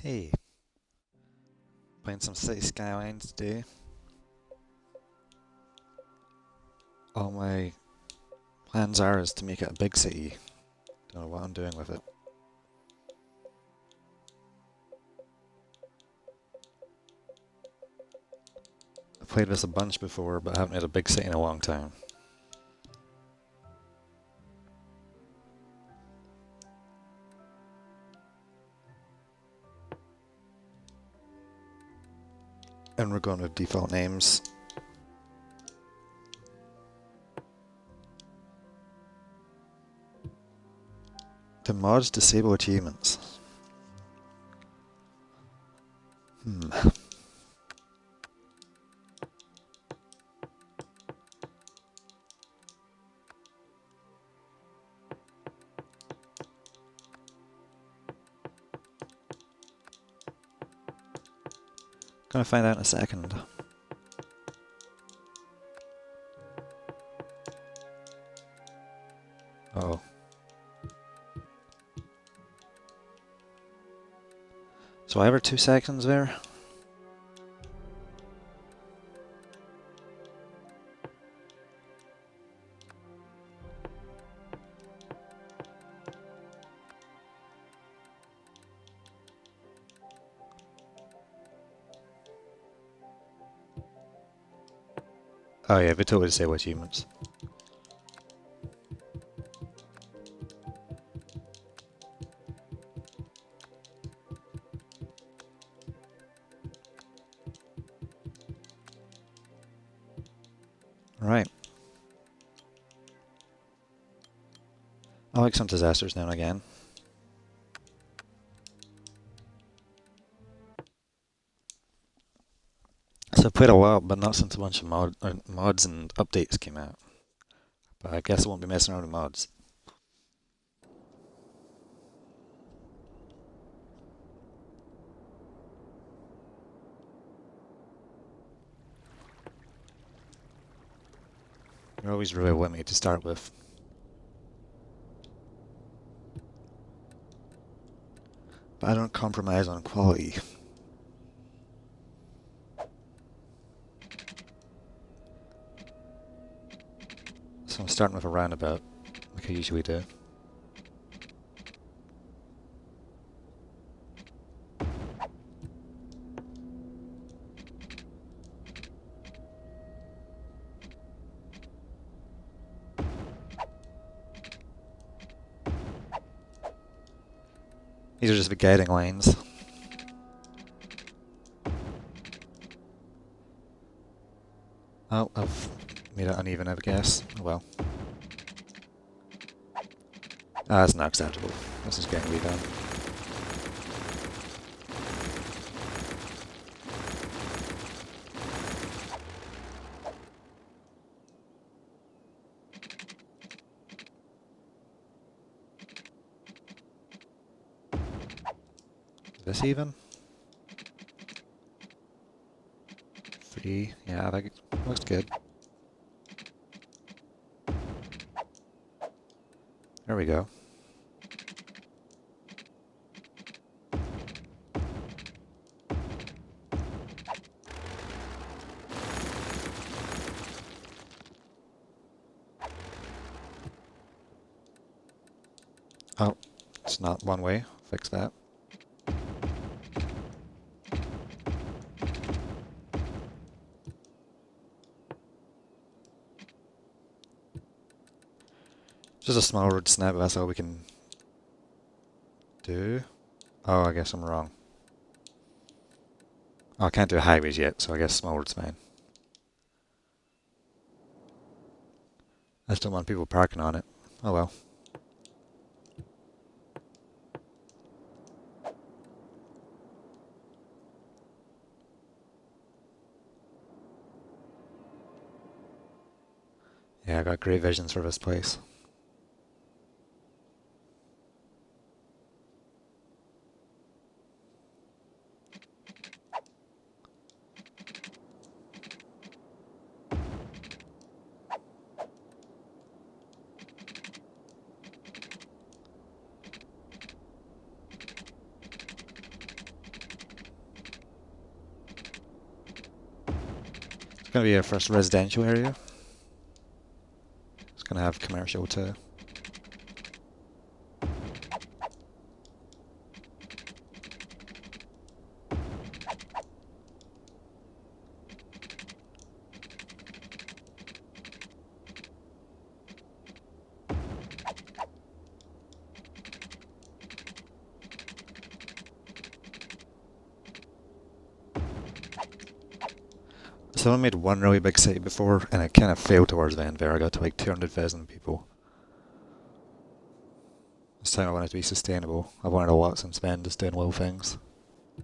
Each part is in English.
Hey, playing some City Skylines today. All my plans are is to make it a big city. Don't know what I'm doing with it. I've played this a bunch before, but I haven't had a big city in a long time. And we're going with default names. Do mods disable achievements? Gonna find out in a second. Oh. So I have 2 seconds there? Oh yeah, but totally disable achievements. Right. I like some disasters now and again. So I played a while, but not since a bunch of mods and updates came out. But I guess I won't be messing around with mods. They're always really limited to start with. But I don't compromise on quality. So I'm starting with a roundabout, like I usually do. These are just the guiding lines. Oh, I've made it uneven, I guess. Oh well. Ah, that's not acceptable. This is getting redone. Is this even? 3, yeah, that looks good. There we go. Oh, it's not one way. Fix that. Just a small road snap, that's all we can do. Oh, I guess I'm wrong. Oh, I can't do highways yet, so I guess small road's fine. I just don't want people parking on it. Oh well. Yeah, I got great visions for this place. going to be our first residential area. It's going to have commercial too. So I made one really big city before, and it kind of failed towards the end there. I got to like 200,000 people. This time I want it to be sustainable. I wanted a lot and spend just doing little things. I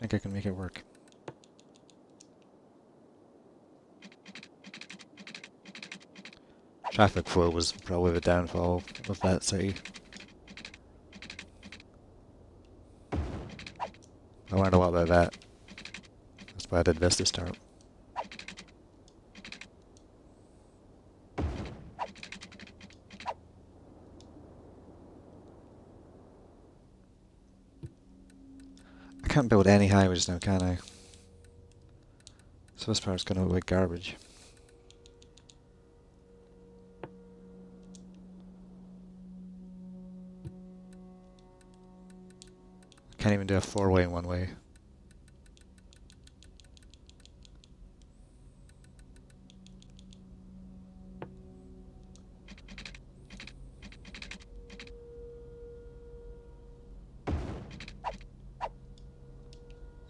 think I can make it work. Traffic flow was probably the downfall of that city. I learned a lot about that. That's why I did this to start. I can't build any highways now, can I? So this part's gonna look like garbage. I can't even do a four-way in one way.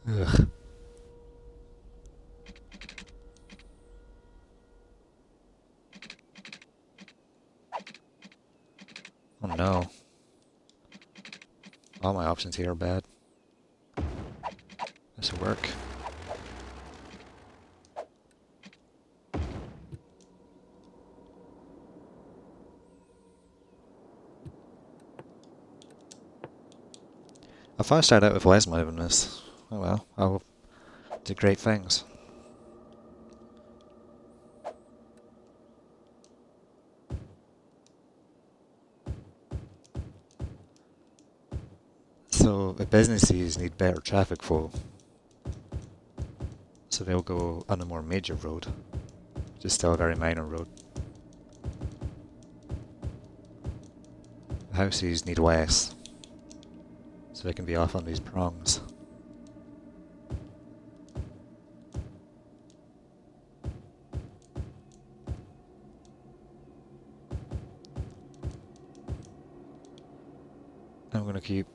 Ugh. Oh no. All my options here are bad. This will work. I thought I started out with less money than this. Oh well, I'll do great things. So the businesses need better traffic flow. So they'll go on a more major road. Just still a very minor road. The houses need less. So they can be off on these prongs. I'm going to keep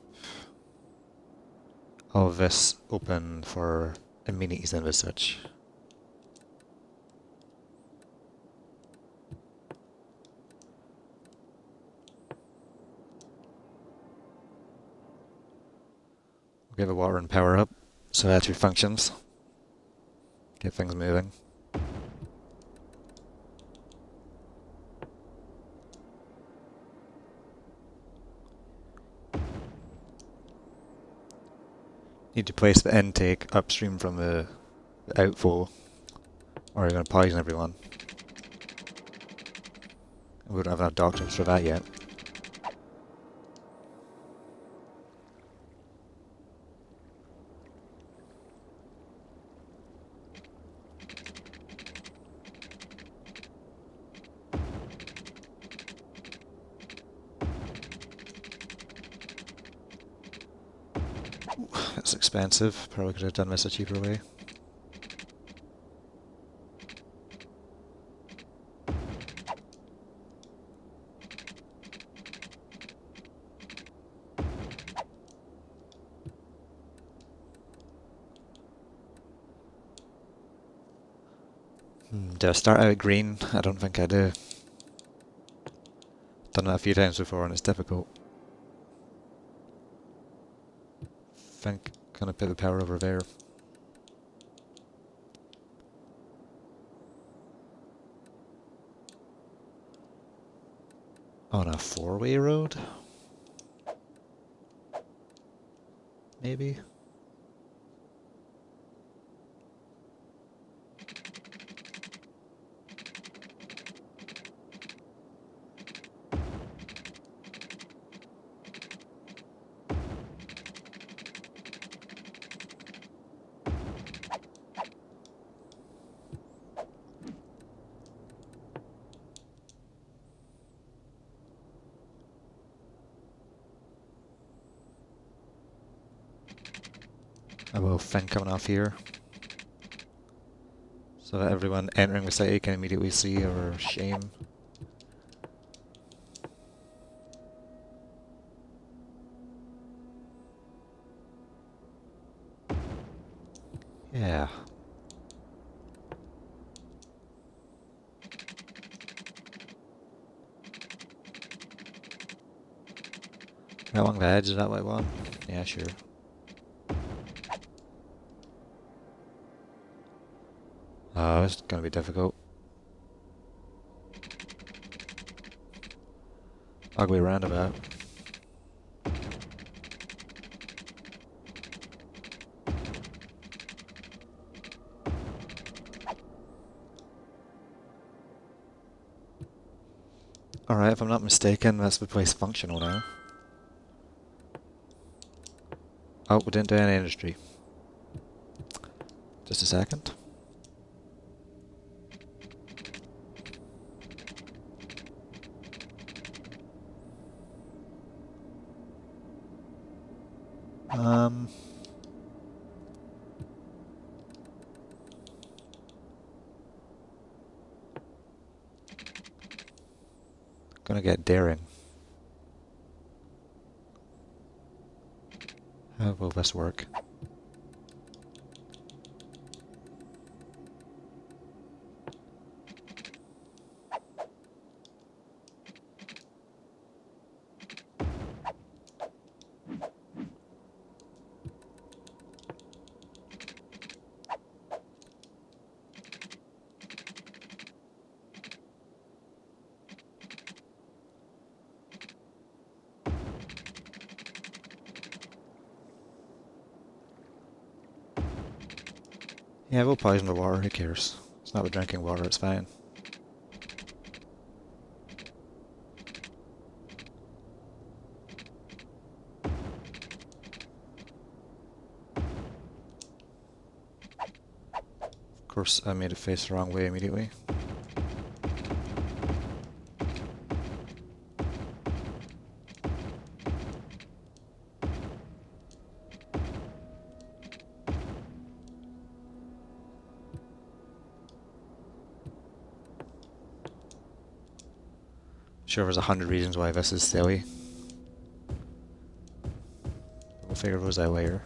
all of this open for amenities and such. We'll get the water and power up so it actually functions. Get things moving. Need to place the intake upstream from the outflow, or you're going to poison everyone. We don't have enough doctors for that yet. That's expensive. Probably could have done this a cheaper way. Do I start out green? I don't think I do. Done that a few times before and it's difficult. Think gonna put the power over there. On a four-way road? Maybe? a little thing coming off here, so that everyone entering the city can immediately see our shame. Yeah. Right along the edge, is that what I want? Yeah, sure. Oh, this is gonna be difficult. Ugly roundabout. Alright, if I'm not mistaken, that's the place functional now. Oh, we didn't do any industry. Just a second. Gonna get daring. How will this work? Yeah, we'll poison the water, who cares? It's not the drinking water, it's fine. Of course, I made it face the wrong way immediately. Sure, there's 100 reasons why this is silly. We'll figure those out later.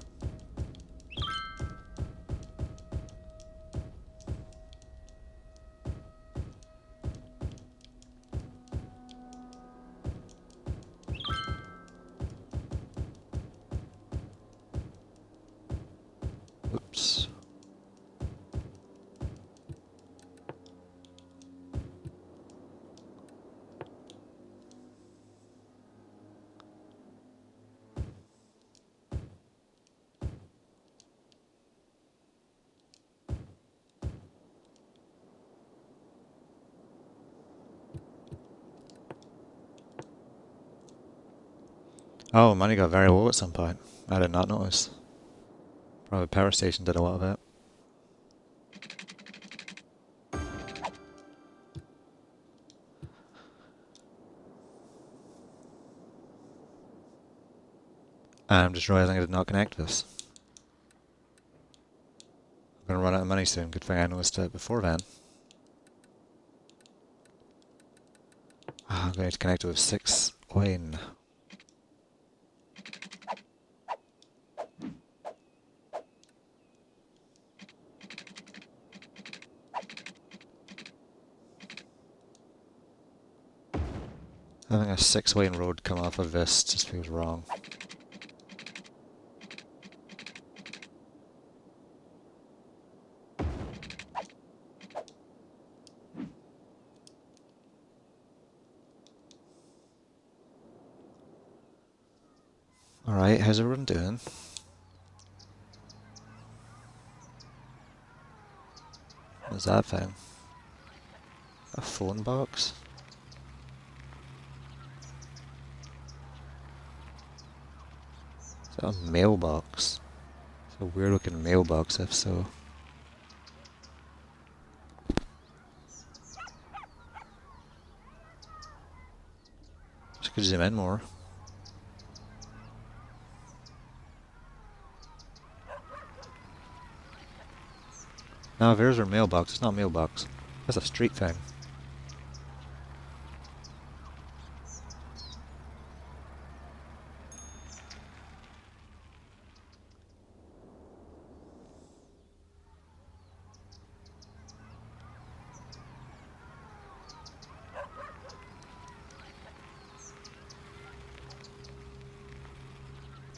Oops. Oh, money got very low at some point. I did not notice. Probably the power station did a lot of it. I'm just realizing I did not connect this. I'm gonna run out of money soon. Good thing I noticed it before then. I'm going to connect it with 6 lane. Having a 6-lane road come off of this just feels wrong. Alright, how's everyone doing? What's that thing? A phone box? Is that a mailbox? It's a weird looking mailbox if so. Just could zoom in more. No, there's our mailbox. It's not a mailbox. That's a street thing.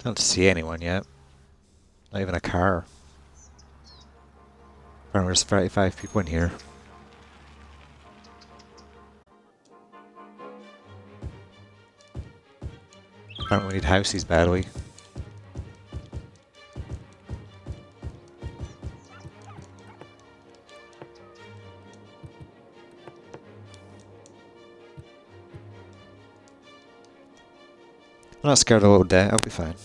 Don't see anyone yet. Not even a car. Apparently there's 35 people in here. Apparently we need houses badly. I'm not scared of a little debt, I'll be fine.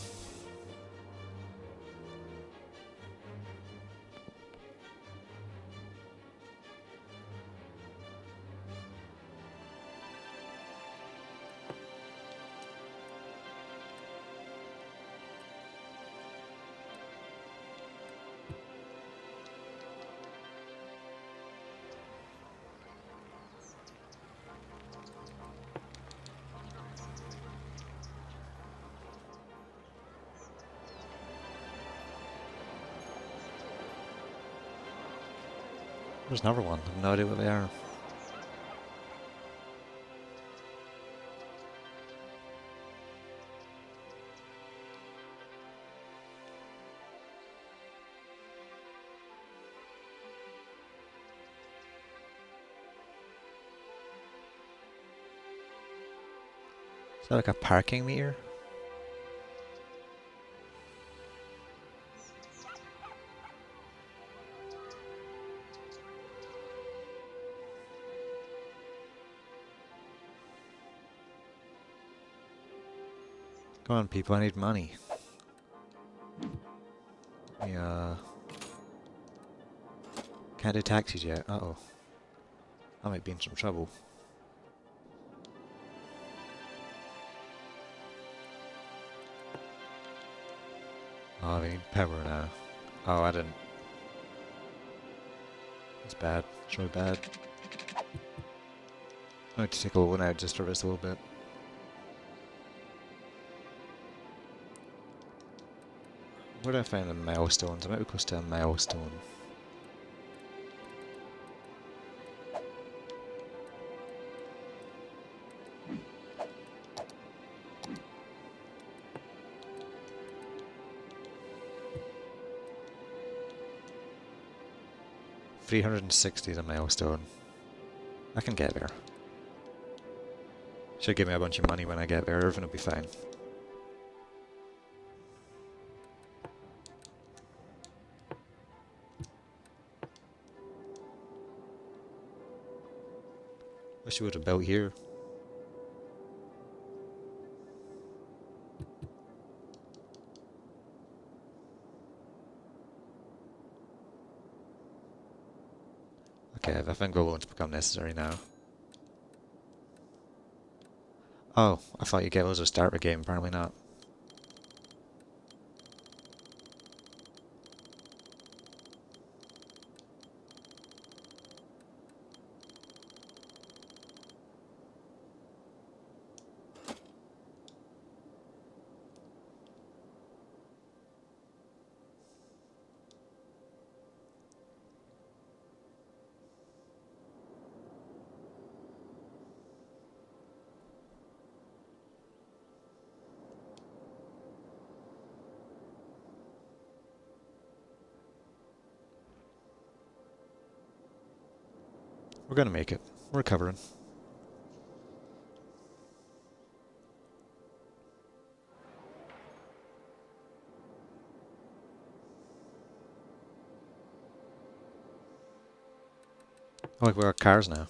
There's another one. I have no idea what they are. Is that like a parking meter? Come on, people, I need money. Yeah. Can't do taxis yet. Uh-oh. I might be in some trouble. Oh, they need power now. Oh, I didn't. It's bad. It's really bad. I need to take a one out just for this a little bit. Where did I find the milestones? I might be close to a milestone. $360 is a milestone. I can get there. Should give me a bunch of money when I get there, everything will be fine. Wish you would have built here. Okay, I think gold loans become necessary now. Oh, I thought you get those to start the game, apparently not. We're gonna make it. We're recovering. Oh, look, we got cars now.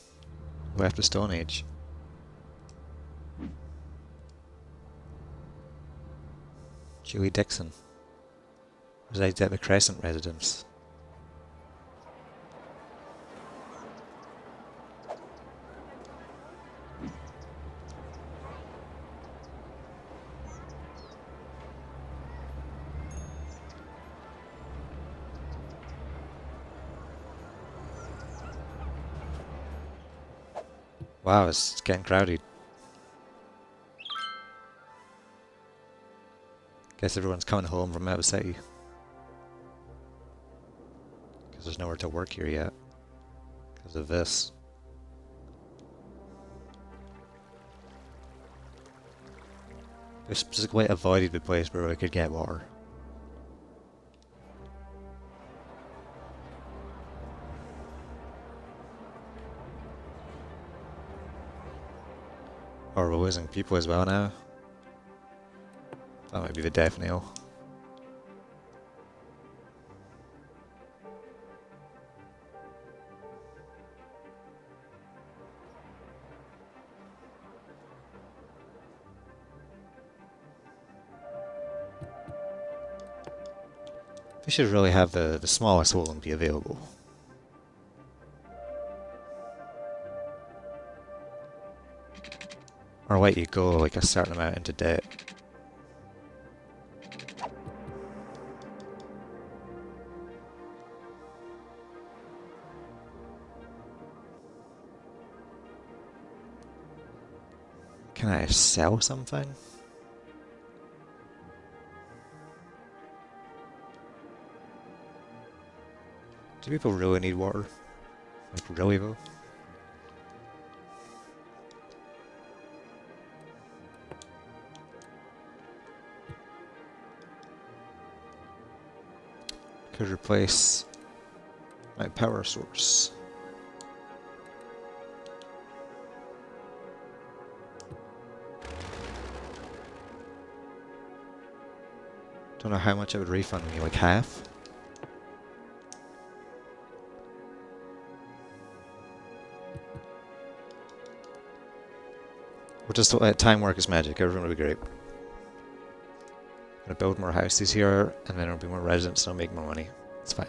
We left the Stone Age. Julie Dixon resides at the Crescent residence. Wow, it's getting crowded. Guess everyone's coming home from out of the city. Because there's nowhere to work here yet. Because of this. I specifically avoided the place where I could get water. Or we're losing people as well now. That might be the death knell. We should really have the smallest Wollen be available. Or let you go like a certain amount into debt. Can I sell something? Do people really need water? Like, really though? Could replace my power source. Don't know how much it would refund me, like half? We'll just let time work as magic, everyone will be great. Gonna build more houses here, and then there'll be more residents, and I'll make more money. It's fine.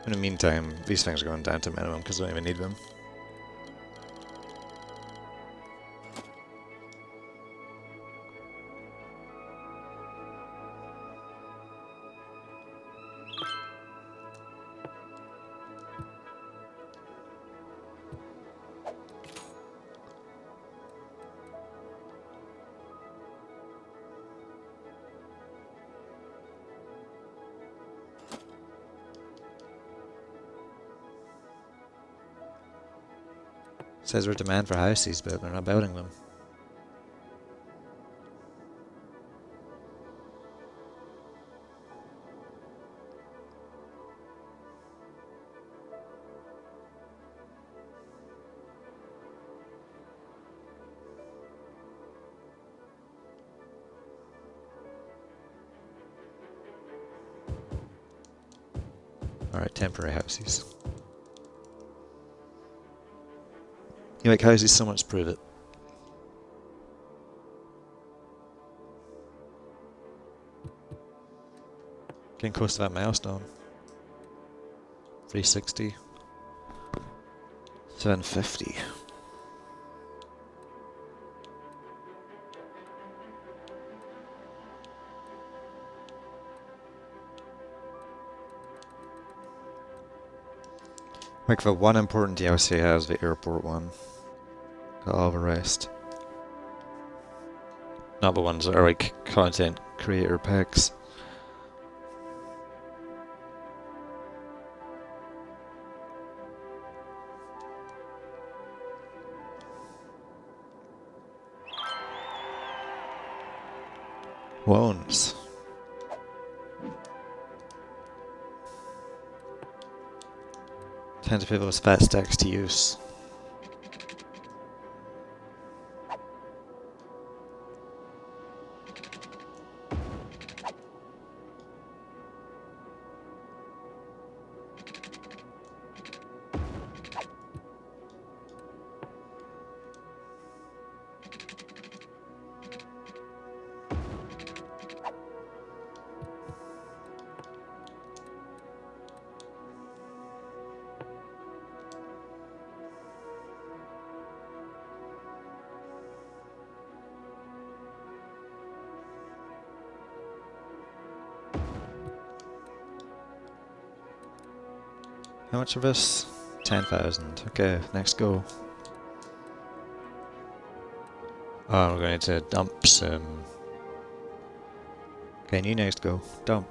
In the meantime, these things are going down to minimum because I don't even need them. Says we're demand for houses, but they're not building them. Alright, temporary houses. You make houses so much, prove it. Getting close to that milestone. 360. 750. Like the one important DLC has the airport one. Got all the rest. Not the ones that are like content creator packs. Loans. Tend to put those fat stacks to use. How much of this? 10,000. Okay, next go. Oh, we're going to dump some. Okay, new next go. Dump.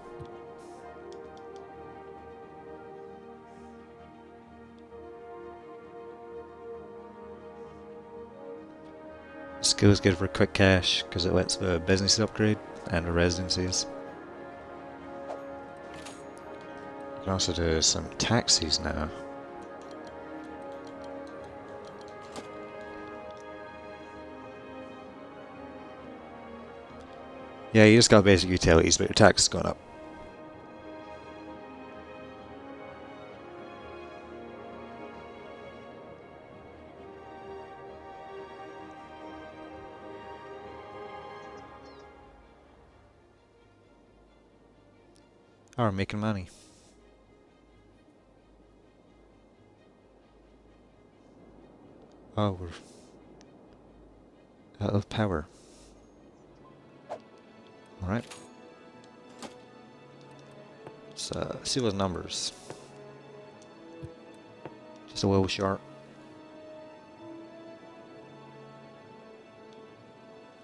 Skill is good for quick cash because it lets the business upgrade and the residencies. You can also do some taxis now. Yeah, you just got basic utilities, but your tax is going up. Oh, we're making money. Oh, we're out of power. Alright. Let's see those numbers. Just a little short.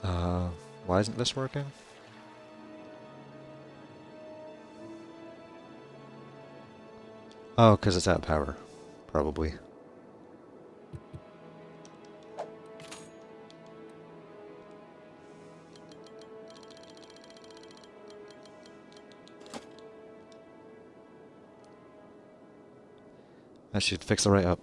Why isn't this working? Oh, because it's out of power. Probably. That should fix it right up.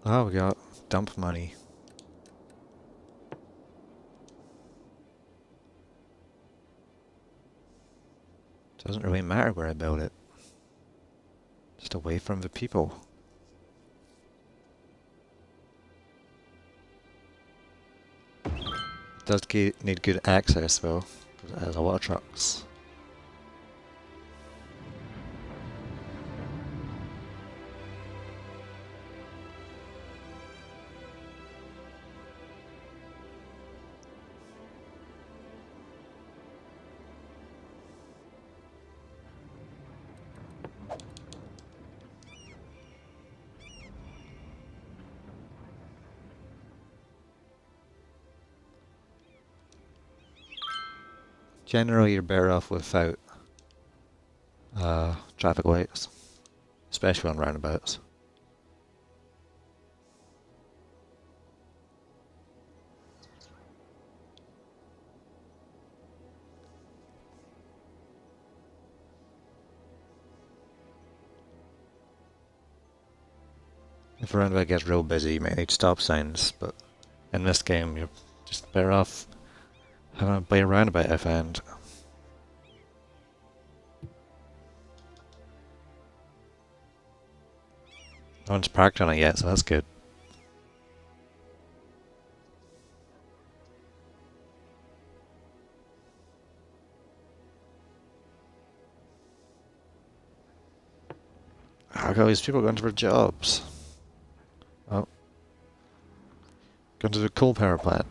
Oh, we got dump money. Doesn't really matter where I build it. Just away from the people. It does need good access though, because it has a lot of trucks. Generally, you're better off without traffic lights, especially on roundabouts. If a roundabout gets real busy, you might need stop signs, but in this game, you're just better off having a play roundabout, I found. No one's parked on it yet, so that's good. How come these people going to their jobs? Oh. Going to the coal power plant.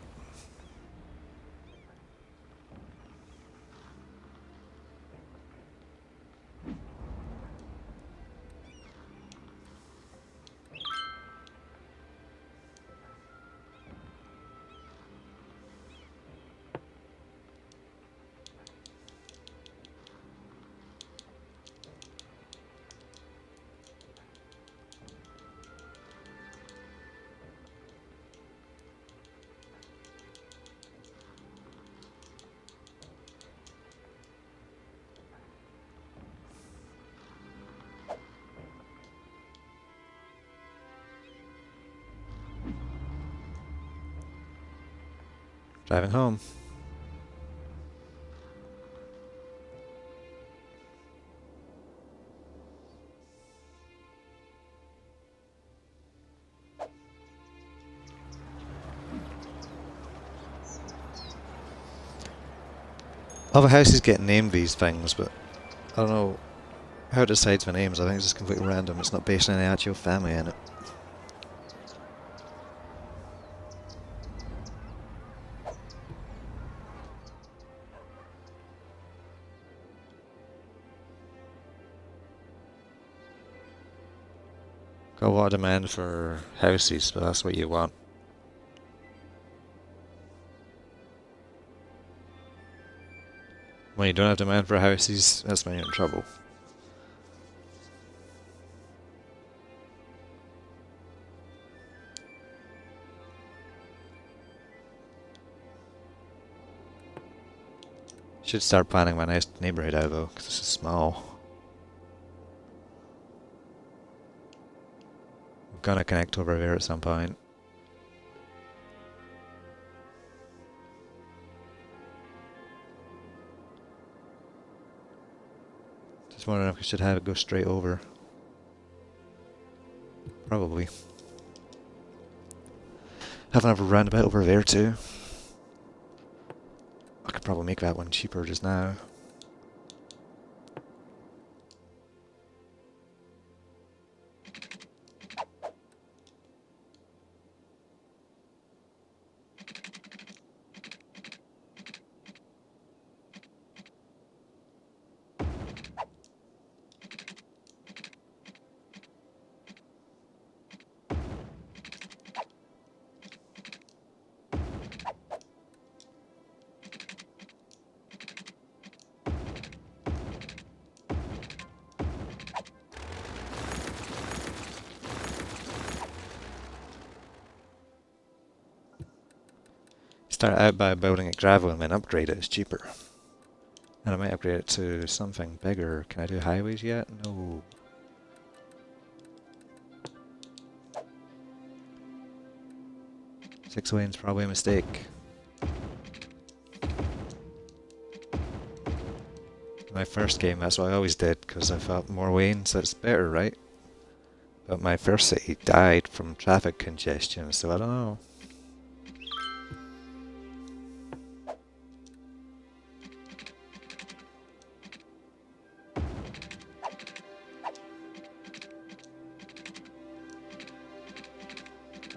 Driving home. Other houses get named these things, but I don't know how it decides the names. I think it's just completely random. It's not based on any actual family in it. Got a lot of demand for houses, but that's what you want. When you don't have demand for houses, that's when you're in trouble. Should start planning my next neighborhood out though, because this is small. I'm gonna connect over there at some point. Just wondering if we should have it go straight over. Probably. Have another roundabout over there too. I could probably make that one cheaper just now. Start out by building it gravel and then upgrade it, it's cheaper. And I might upgrade it to something bigger. Can I do highways yet? No. Six lanes, probably a mistake. My first game, that's what I always did, because I thought more lanes, that's better, right? But my first city died from traffic congestion, so I don't know.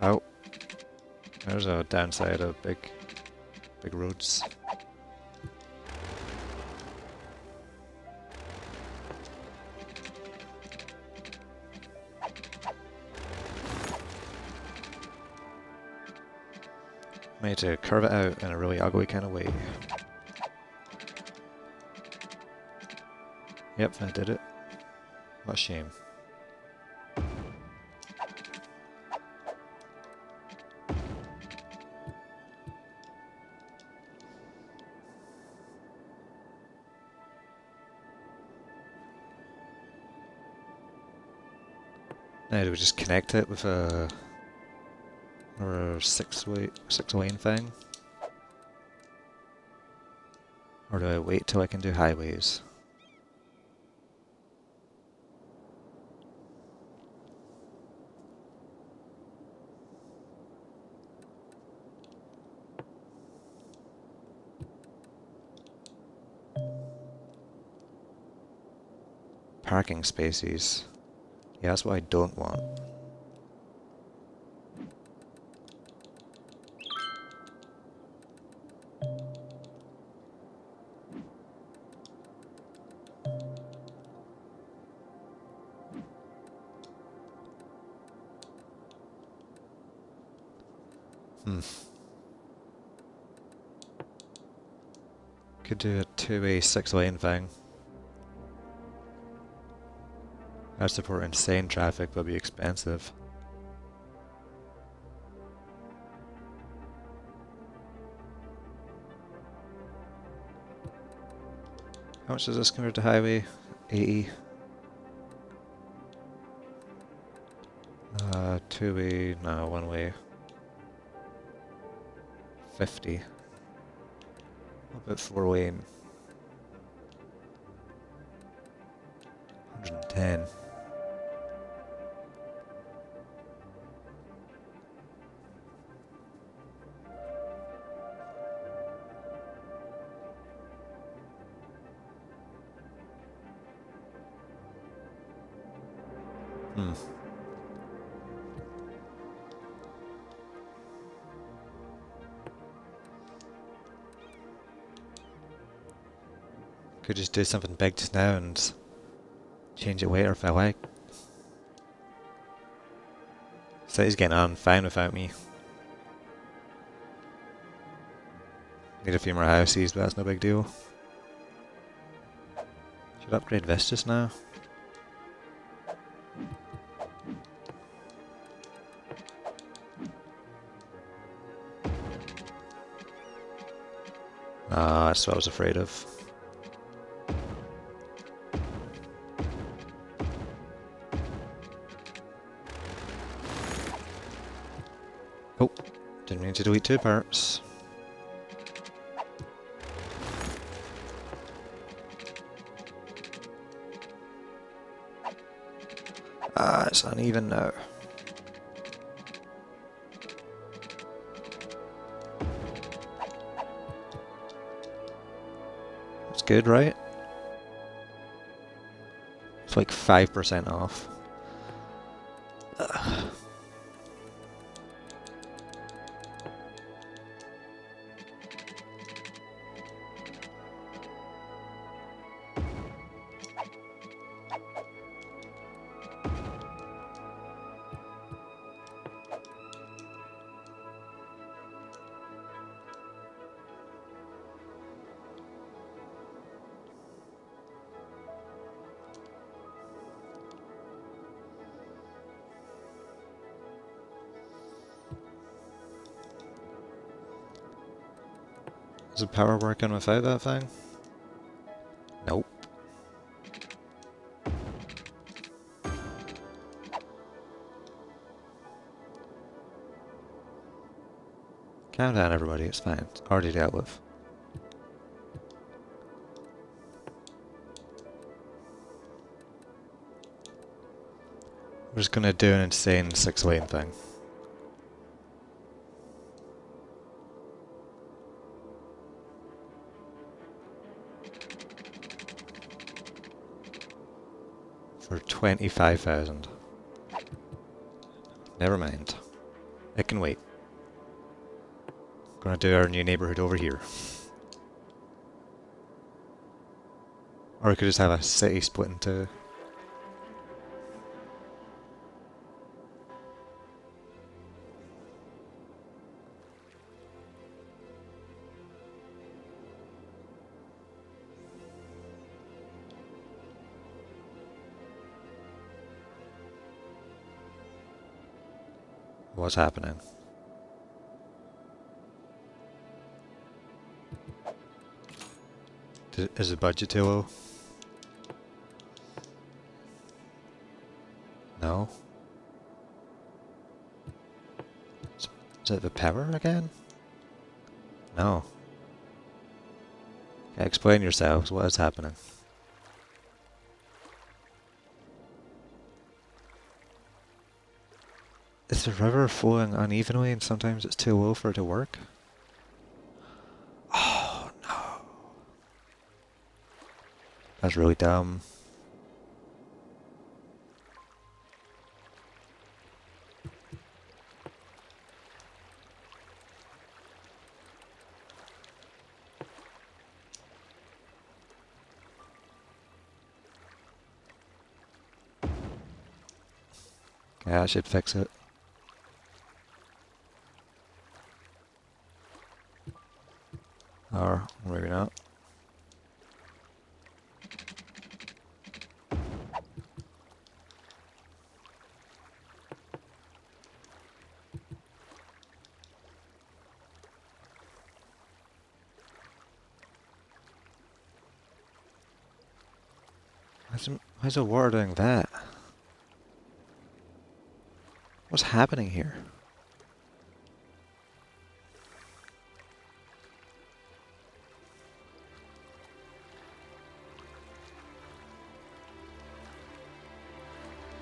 Oh, there's a downside of big roads. I need to curve it out in a really ugly kind of way. Yep, that did it. What a shame. Now do we just connect it with a six lane thing? Or do I wait till I can do highways? Parking spaces. Yeah, that's what I don't want. Could do a two-way six-lane thing. I'd support insane traffic, but be expensive. How much does this compare to highway? 80. Two-way, no, one-way. 50. What about four-lane? 110. Hmm. Could just do something big just now and change it later if I like. City's getting on fine without me. Need a few more houses, but that's no big deal. Should upgrade this just now. Ah, that's what I was afraid of. Oh, didn't mean to delete 2 parts. Ah, it's uneven now. It's good, right? It's like 5% off. Ugh. Is the power working without that thing? Nope. Calm down, everybody. It's fine. It's already dealt with. We're just gonna do an insane 6-lane thing. For 25,000. Never mind. It can wait. Gonna do our new neighborhood over here. Or we could just have a city split into... What's happening? Is the budget too low? No? Is it the power again? No. Okay, explain yourselves. What is happening? Is the river flowing unevenly and sometimes it's too low for it to work? Oh no. That's really dumb. Yeah, I should fix it. Or maybe not. Why's the water doing that? What's happening here?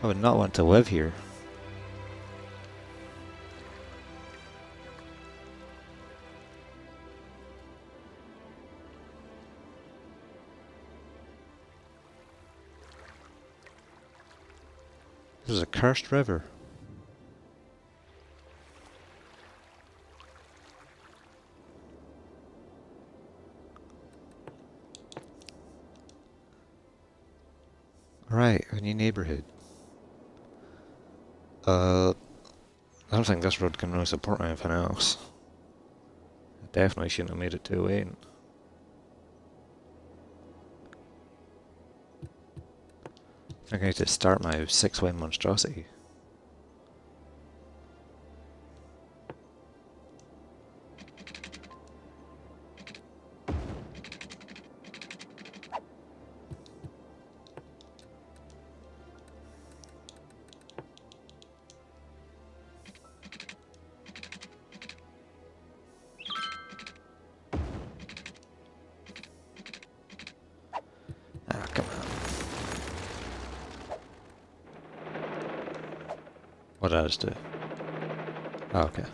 I would not want to live here. This is a cursed river. Right, a new neighborhood. I don't think this road can really support anything else. I definitely shouldn't have made it 2 lane. I think I need to start my 6 lane monstrosity. Ah, come on. What did I just do? Oh, okay.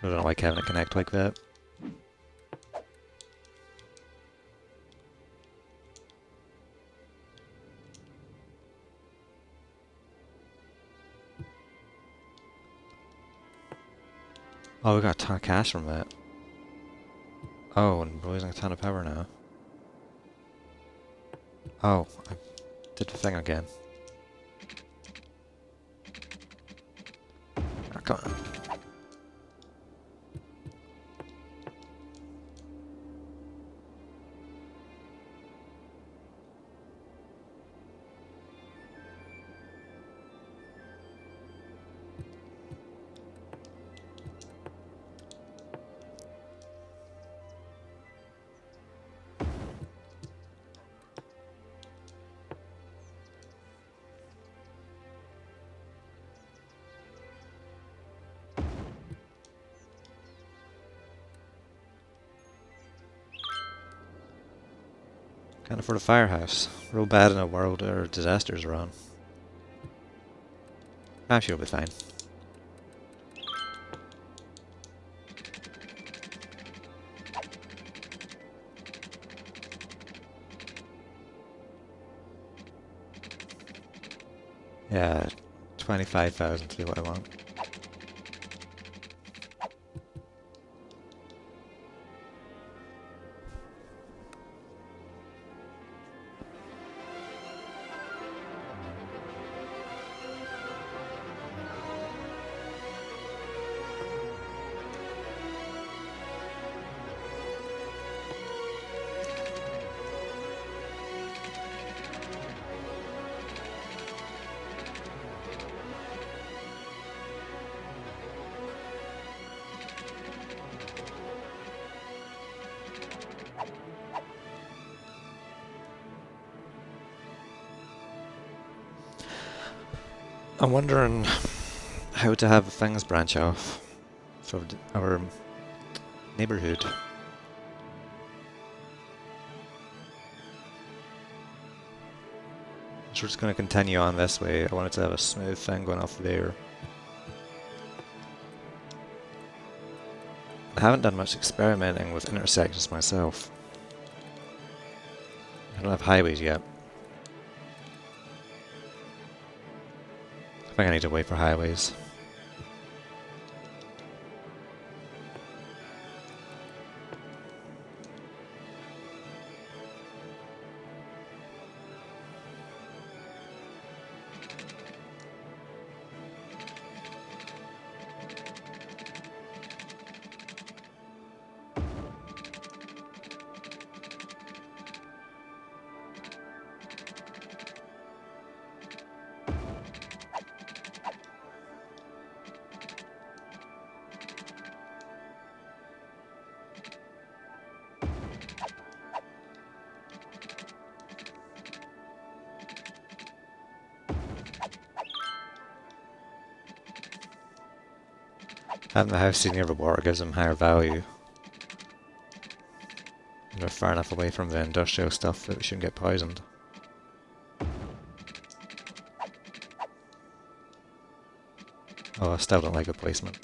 I don't like having it connect like that. Oh, we got a ton of cash from that. Oh, and we're losing a ton of power now. Oh, I did the thing again. Oh, come on. Can't afford a firehouse. Real bad in a world where disasters are on. I'm sure it'll be fine. Yeah, 25,000 to do what I want. I'm wondering how to have things branch off for our neighborhood. So we're just going to continue on this way. I wanted to have a smooth thing going off there. I haven't done much experimenting with intersections myself. I don't have highways yet. I think I need to wait for highways. Having the house near the water gives them higher value. They're far enough away from the industrial stuff that we shouldn't get poisoned. Oh, I still don't like the placement.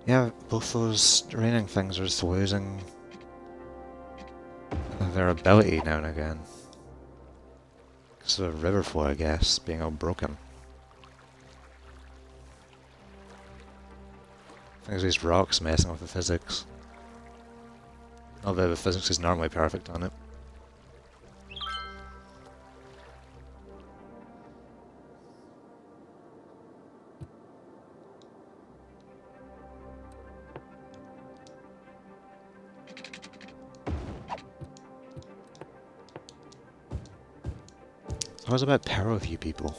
Yeah, both those raining things are just losing their ability now and again. Because of the river flow, I guess, being all broken. I think it's these rocks messing with the physics. Although the physics is normally perfect on it. So how's about power with you people?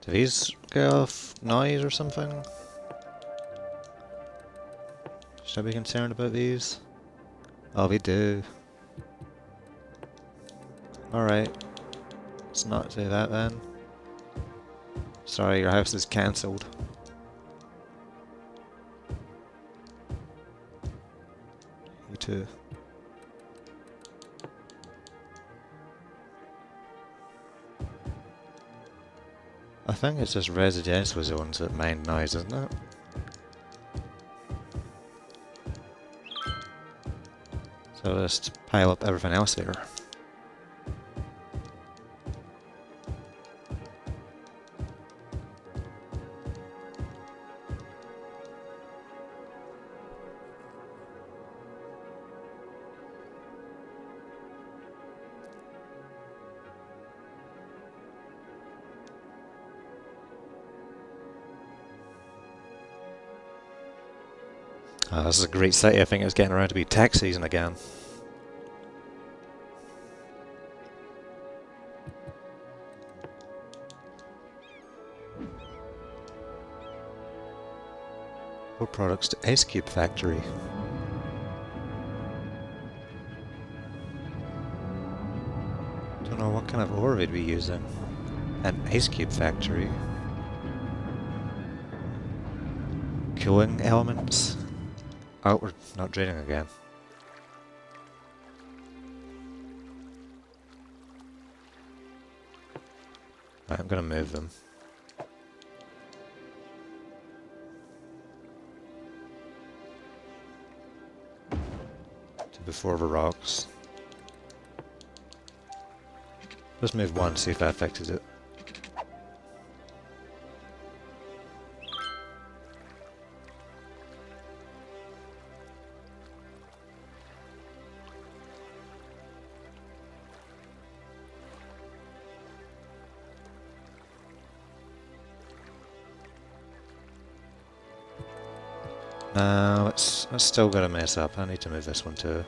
Do these get off noise or something? Should I be concerned about these? Oh, they do. Alright. Let's not do that then. Sorry, your house is cancelled. You too. I think it's just residential zones that mind noise, isn't it? So just pile up everything else here. Oh, this is a great city. I think it's getting around to be tax season again. More products to Ice Cube Factory. Don't know what kind of ore we'd be using. An Ice Cube Factory. Cooling elements. Oh, we're not draining again. Right, I'm gonna move them. To before the rocks. Let's move one, see if that affected it. No, it's still gonna mess up. I need to move this one too.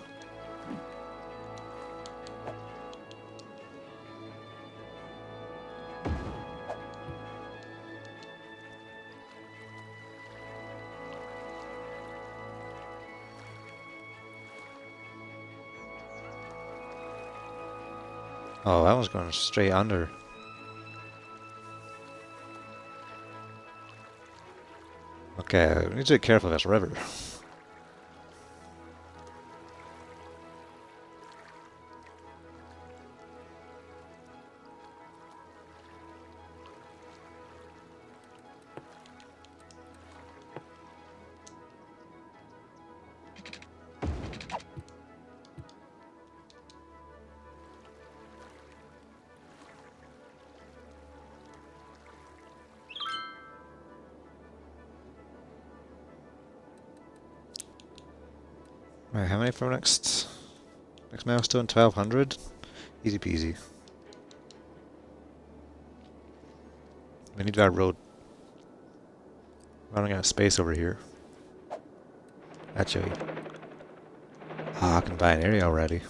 Oh, that one's going straight under. Okay, we need to be careful of this river. Right, how many for next? Next milestone, 1200. Easy peasy. We need our road. Running out of space over here. Actually. Ah, I can buy an area already.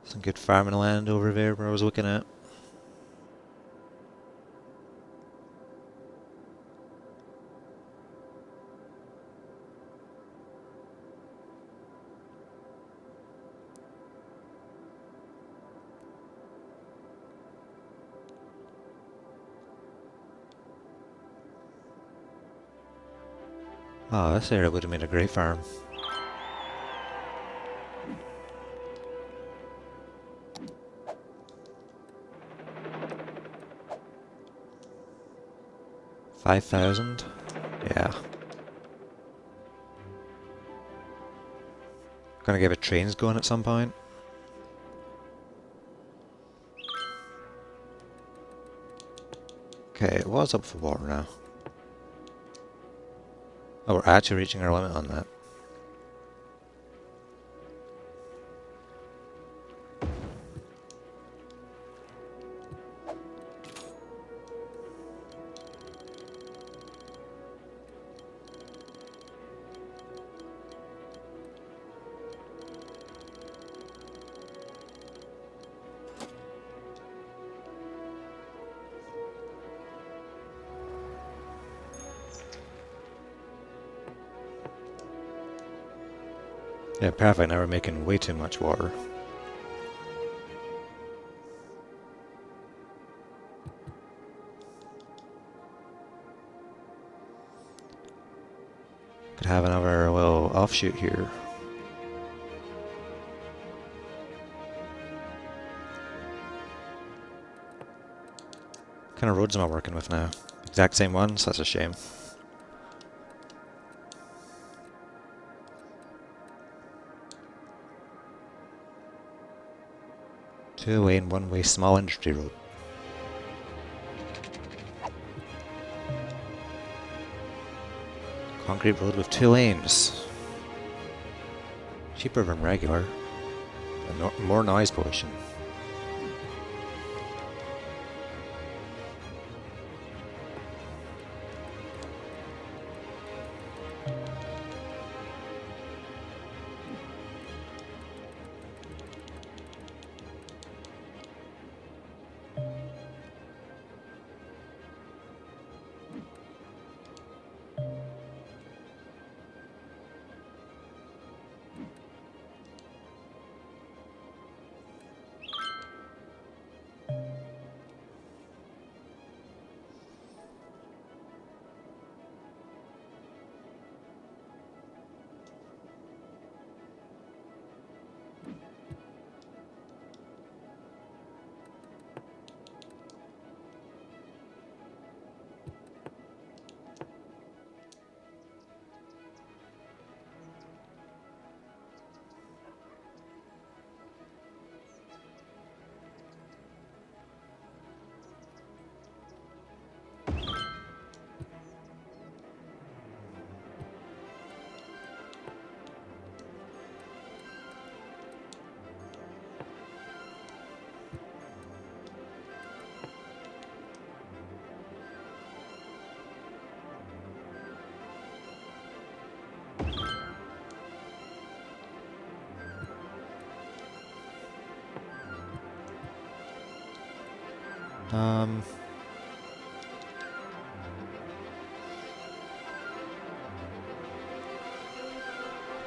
Some good farming land over there where I was looking at. Oh, this area would have made a great farm. $5,000? Yeah. Gonna get a trains going at some point. Okay, it was up for water now. Oh, we're actually reaching our limit on that. Yeah, perfect. Now we're making way too much water. Could have another little offshoot here. What kind of roads am I working with now? Exact same ones? That's a shame. Two-way and one-way small industry road. Concrete road with 2 lanes. Cheaper than regular. And more noise pollution.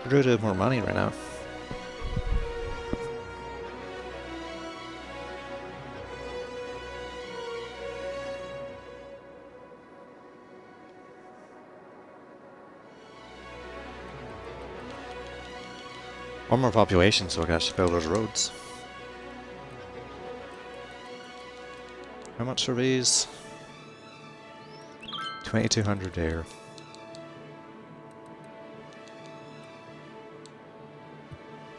I'd really have more money right now. One more population, so I can actually build those roads. How much are these? 2,200 there.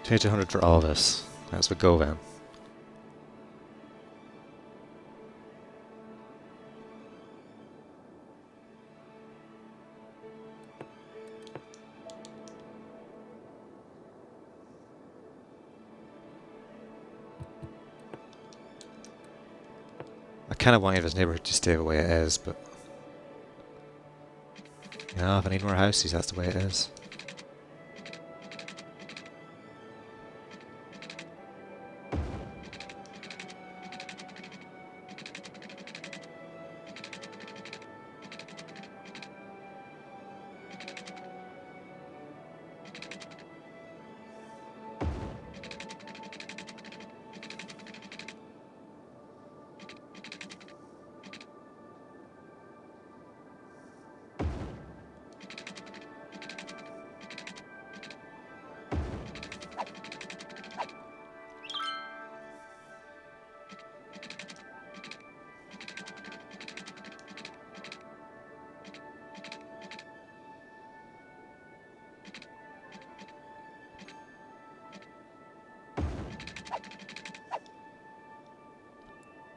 2,200 for all of this. That's what go then. kind of want this neighborhood to stay the way it is, but you know, if I need more houses, that's the way it is.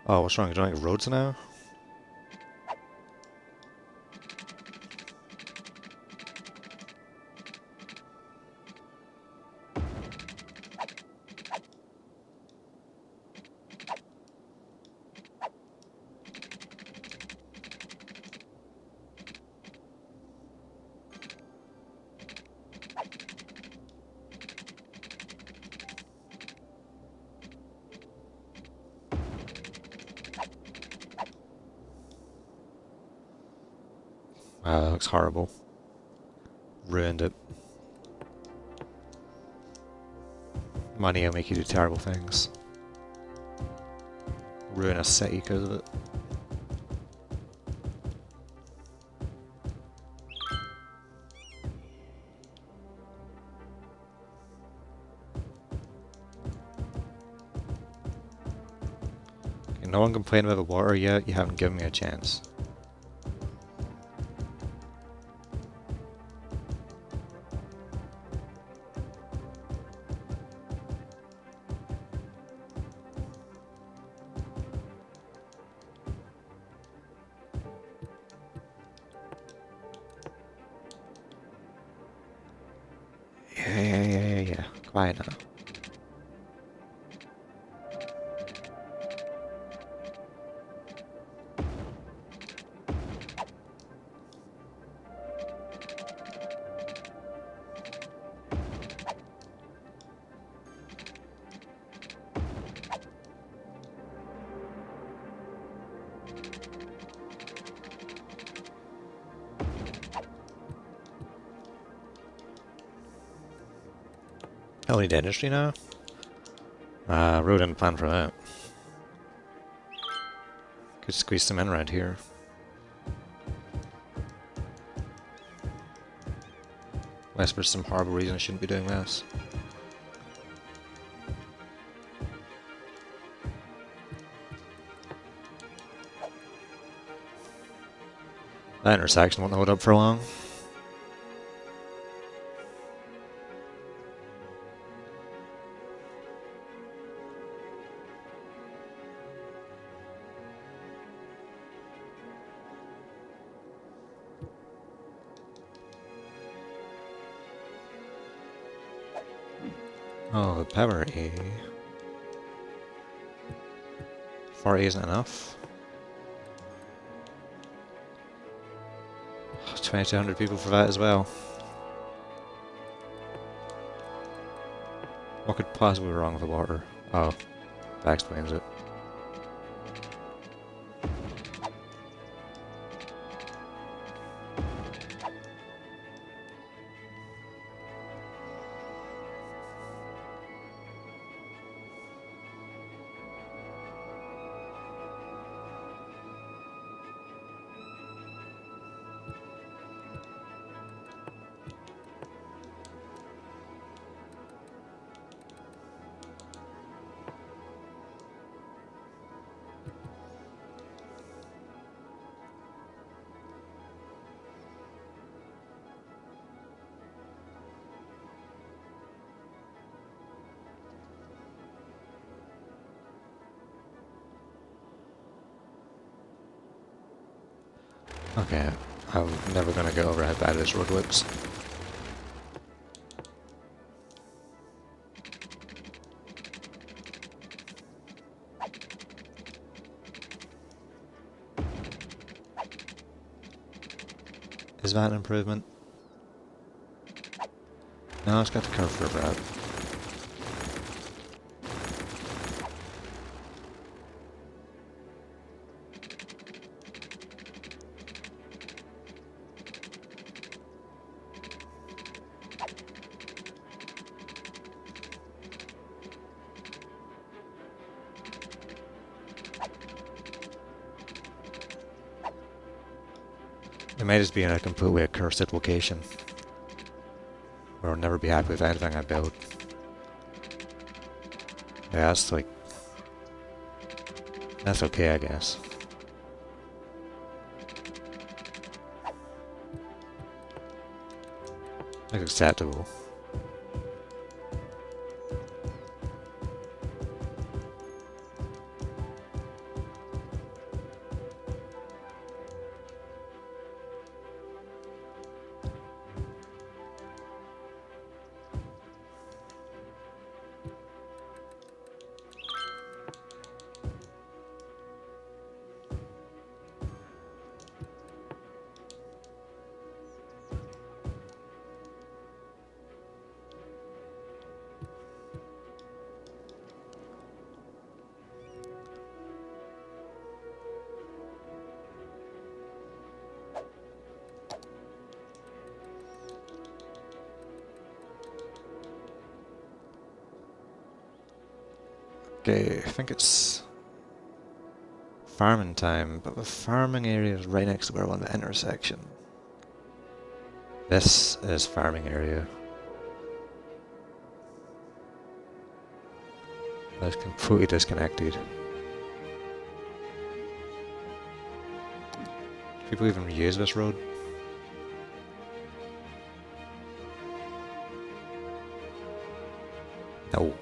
Oh, what's wrong? You don't like roads now? Wow, that looks horrible. Ruined it. Money will make you do terrible things. Ruin a city because of it. Okay, no one complained about the water yet. You haven't given me a chance. Yeah. Quiet now. Oh, we need industry now? Road didn't plan for that. Could squeeze some in around here. Unless for some horrible reason I shouldn't be doing this. That intersection won't hold up for long. Oh, the power A. 4A isn't enough. 2,200 people for that as well. What could possibly be wrong with the water? Oh, that explains it. Okay, I'm never gonna get over how bad this road looks. Is that an improvement? No, it's got the curve for route. It might just be in a completely accursed location, where I'll never be happy with anything I build. Yeah, that's like... that's okay, I guess. That's acceptable. Okay, I think it's farming time, but the farming area is right next to where I want the intersection. This is farming area. That's completely disconnected. Do people even use this road? No.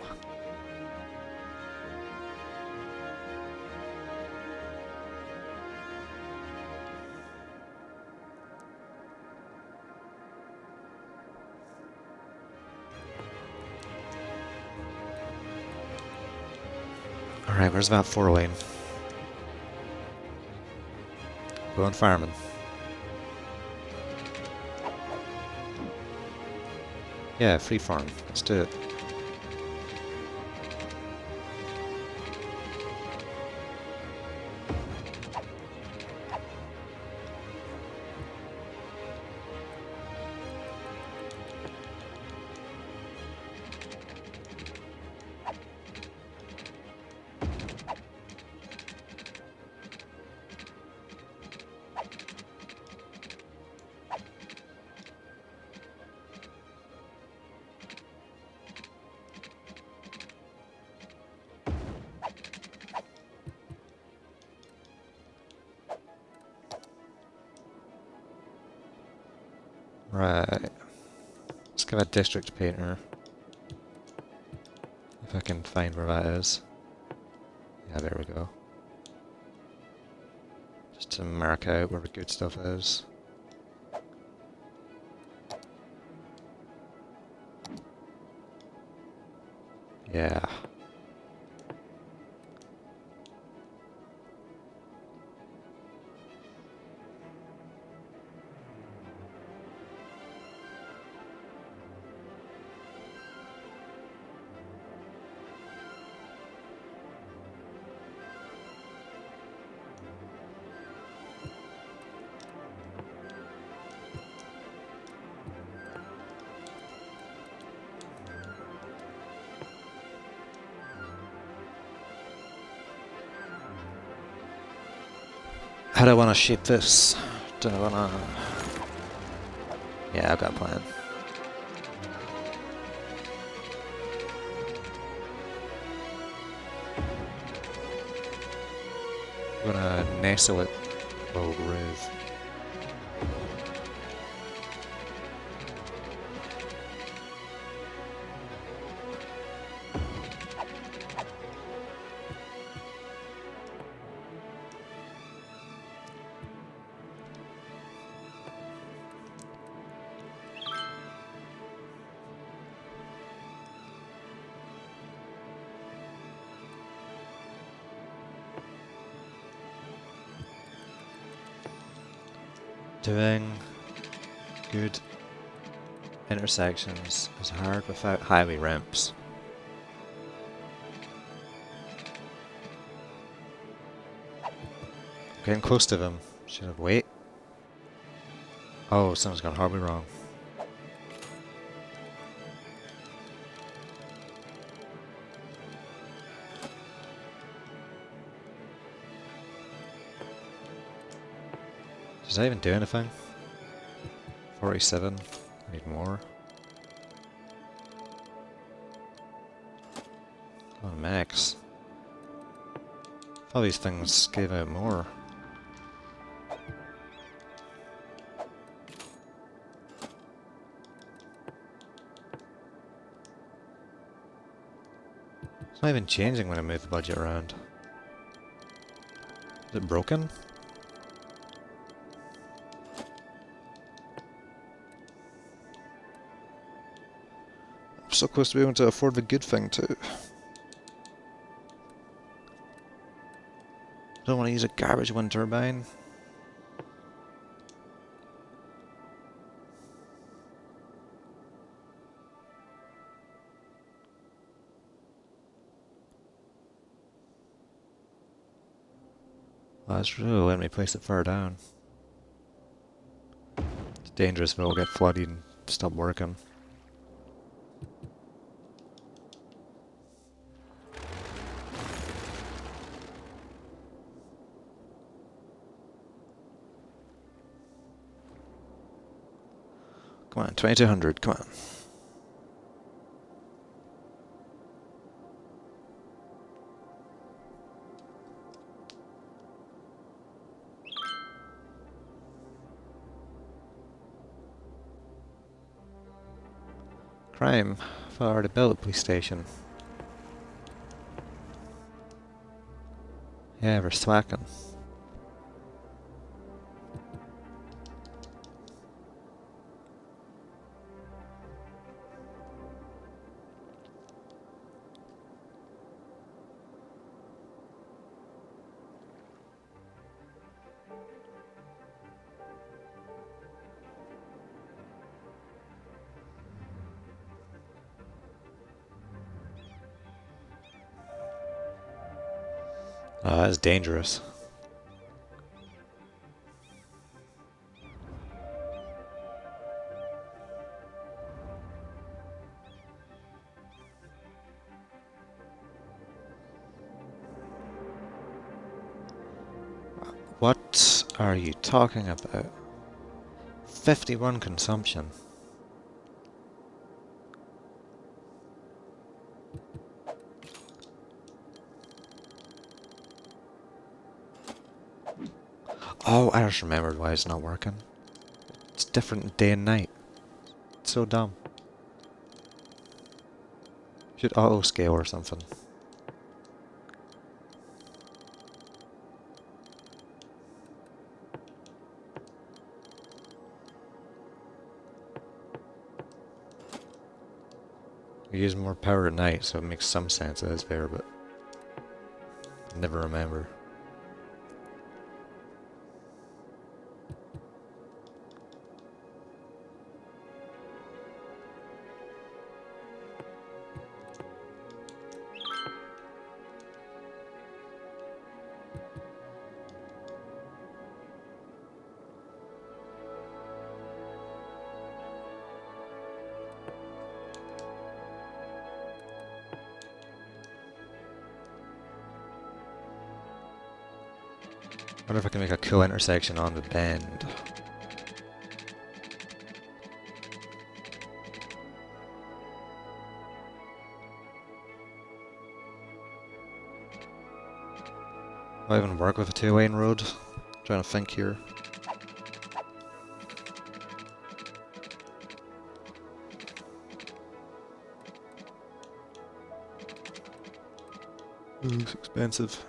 Alright, where's that 4-lane? Going farming. Yeah, free farm. Let's do it. Right. Let's give a district painter. If I can find where that is. Yeah, there we go. Just to mark out where the good stuff is. Yeah. How do I want to shape this? Do I want to... Yeah, I've got a plan. I'm gonna nestle it below groove. Doing Good. Intersections is hard without highway ramps. Getting close to them. Should have wait. Oh, something's gone horribly wrong. Does that even do anything? 47. I need more. Come on, max. All these things gave out more. It's not even changing when I move the budget around. Is it broken? I'm so close to being able to afford the good thing too. I don't want to use a garbage wind turbine. Oh, that's really letting me place it far down. It's dangerous, but it'll get flooded and stop working. Come on, 2200, come on. Crime. I already built a police station. Yeah, we're swacking. Oh, that's dangerous. What are you talking about? 51 consumption. Oh, I just remembered why it's not working. It's different day and night. It's so dumb. Should auto scale or something. We use more power at night, so it makes some sense that it's there, but I never remember. I wonder if I can make a cool intersection on the bend. Will I even work with a two-lane road? Trying to think here. Ooh, it's expensive.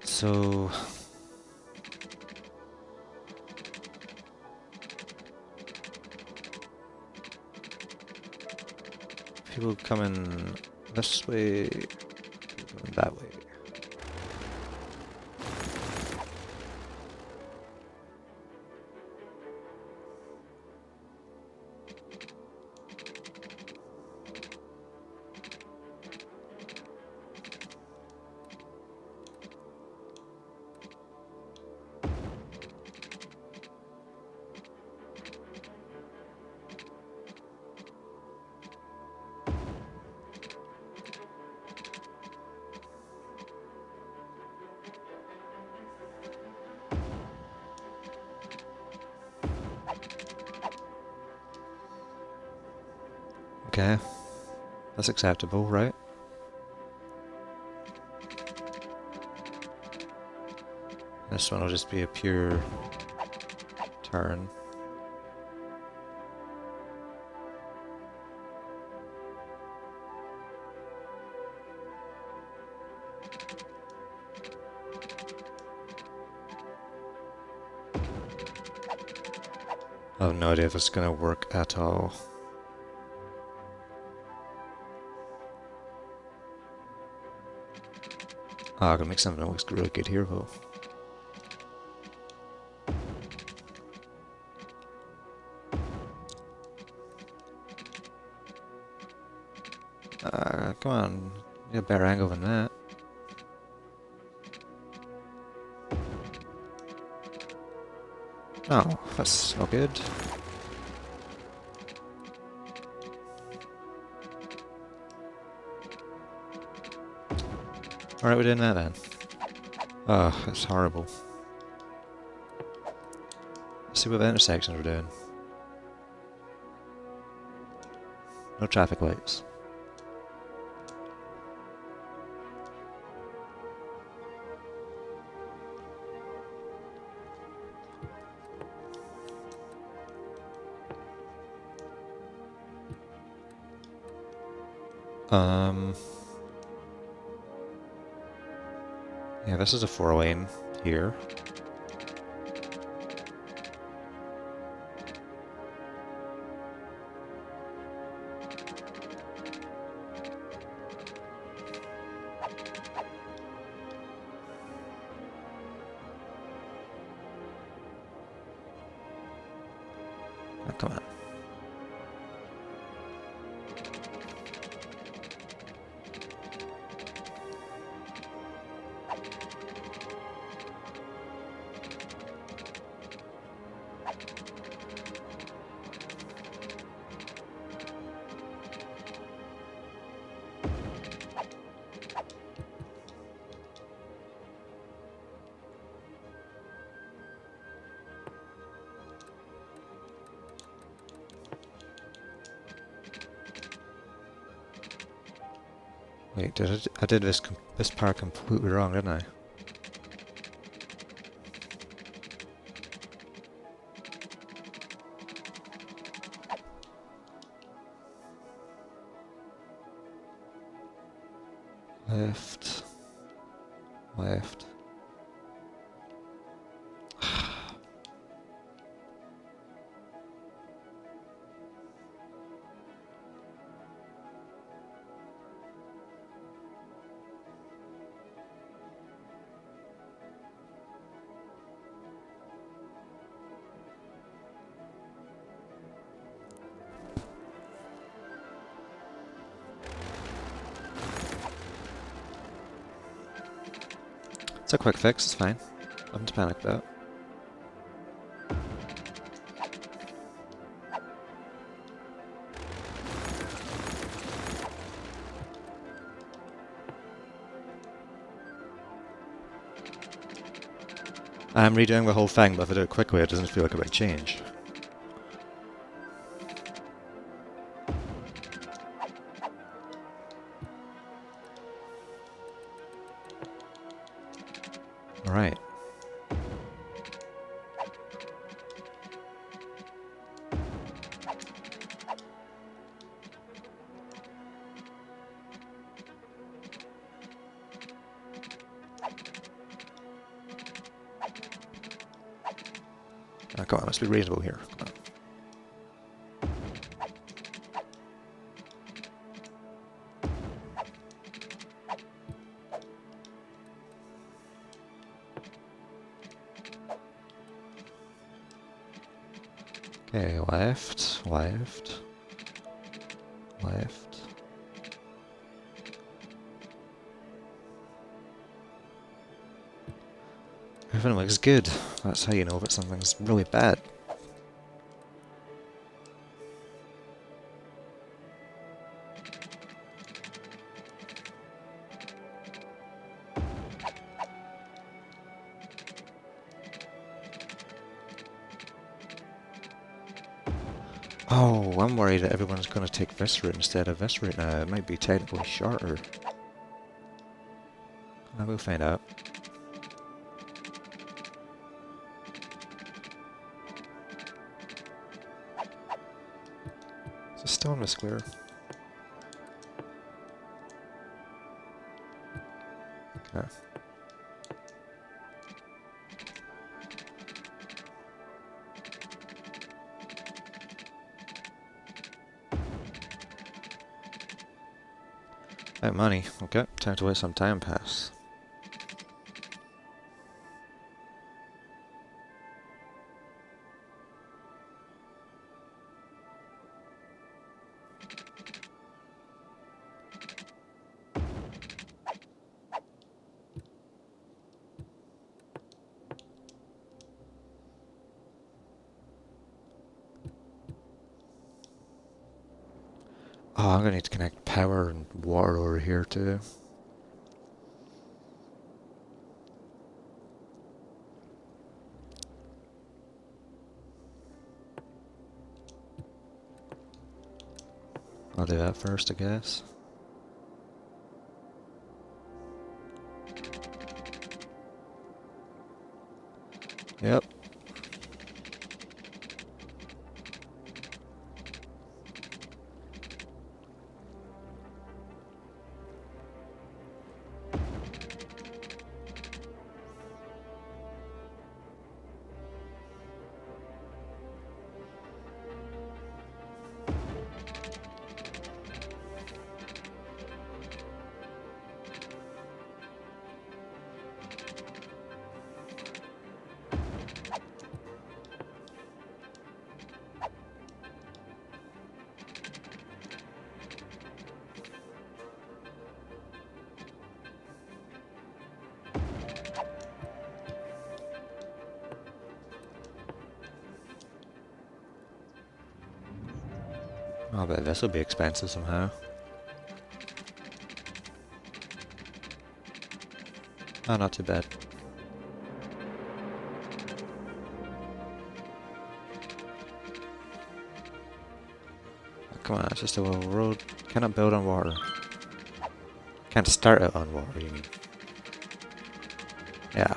So People coming this way, people coming that way. Okay, that's acceptable, right? This one will just be a pure turn. I have no idea if it's going to work at all. Oh, I can make something that looks really good here, though. Come on, get a better angle than that. Oh, that's not good. Alright, we're doing that then. Oh, that's horrible. Let's see what the intersections we're doing. No traffic lights. Yeah, this is a 4-lane here. Oh, come on. Wait, I did this part completely wrong, didn't I? Left. Left. It's a quick fix, it's fine. Nothing to panic about. I'm redoing the whole thing, but if I do it quickly, it doesn't feel like a big change. Alright. Oh, come on, let's be reasonable here. Come on. Okay, left, left, left. Everything looks good. That's how you know if something's really bad. Oh, I'm worried that everyone's going to take this route instead of this route now. It might be technically shorter. I will find out. Is it still in the square? Okay. Out money. Okay, time to let some time pass. Oh, I'm gonna need to connect power and water over here too. I'll do that first, I guess. Yep. Oh, I bet this will be expensive somehow. Oh, not too bad. Oh, come on, it's just a little road. Cannot build on water. Can't start it on water, you mean? Yeah.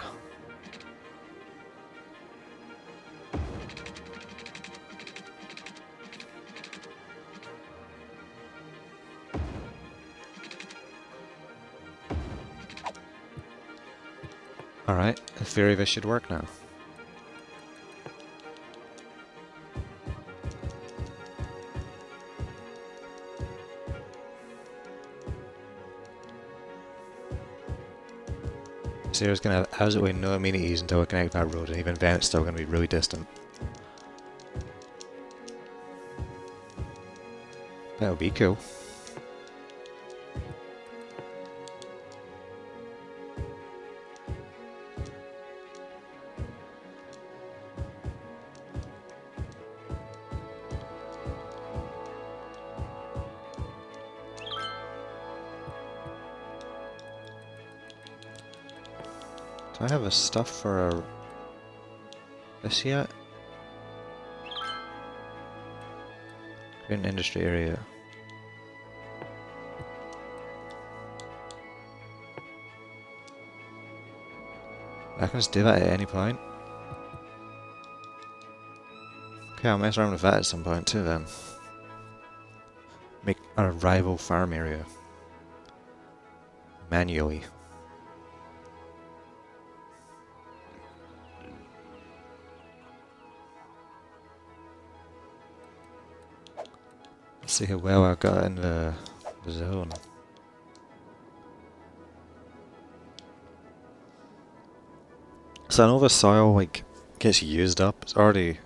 Alright, in theory this should work now. So there's gonna have absolutely no amenities until we connect that road, and even then it's still gonna be really distant. That'll be cool. Do I have a stuff for this yet? Create an industry area. I can just do that at any point. Okay, I'll mess around with that at some point too then. Make a rival farm area. Manually. Let's see how well I got in the zone. So I know the soil like gets used up. It's already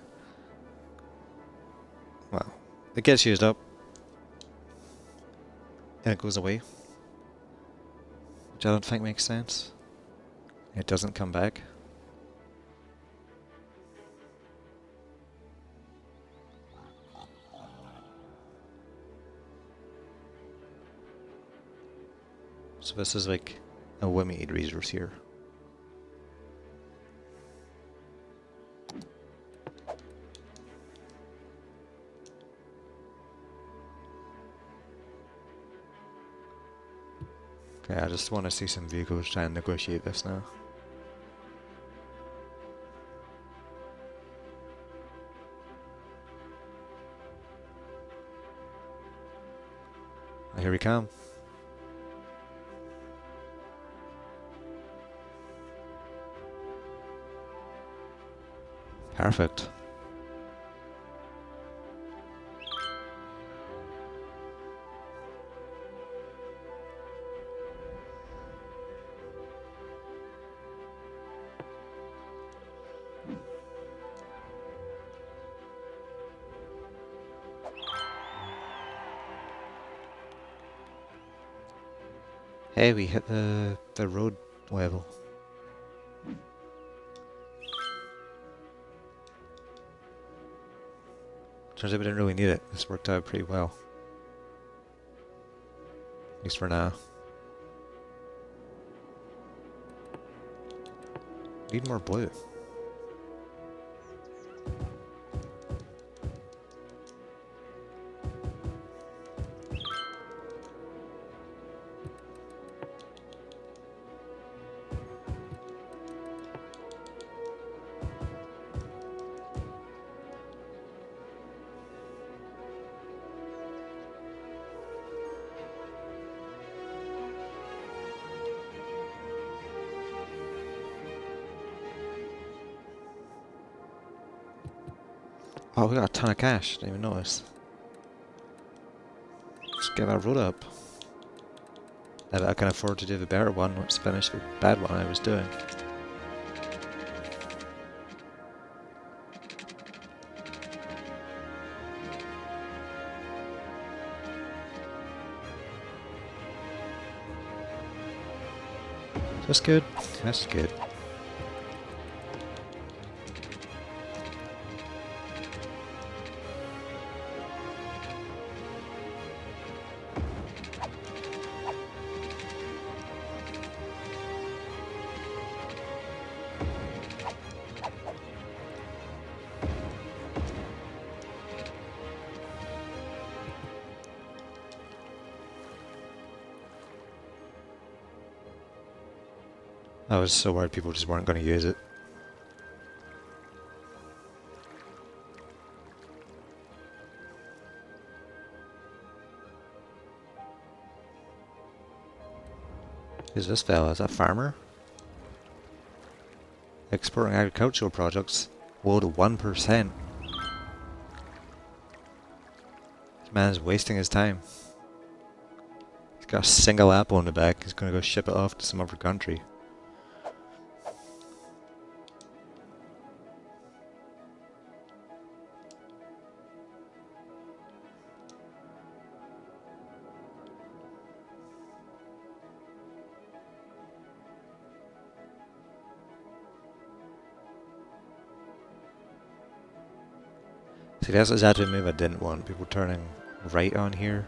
It gets used up and it goes away, which I don't think makes sense. It doesn't come back. So this is like a limited resource here. Okay, I just want to see some vehicles try and negotiate this now. Here we come. Perfect. Hey, we hit the road level. Turns out we didn't really need it. This worked out pretty well. At least for now. Need more blue. Oh, we got a ton of cash. Didn't even notice. Let's get that road up. Now that I can afford to do the better one, let's finish the bad one I was doing. That's good. That's good. I was so worried people just weren't going to use it. Who's this fella? Is that a farmer? Exporting agricultural products low to 1%. This man's wasting his time. He's got a single apple in the back. He's going to go ship it off to some other country. See, that's exactly the move I didn't want. People turning right on here.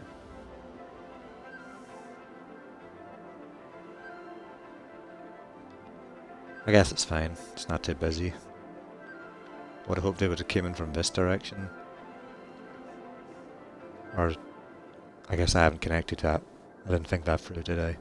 I guess it's fine. It's not too busy. Would have hoped they would have came in from this direction. Or, I guess I haven't connected that. I didn't think that through, did I?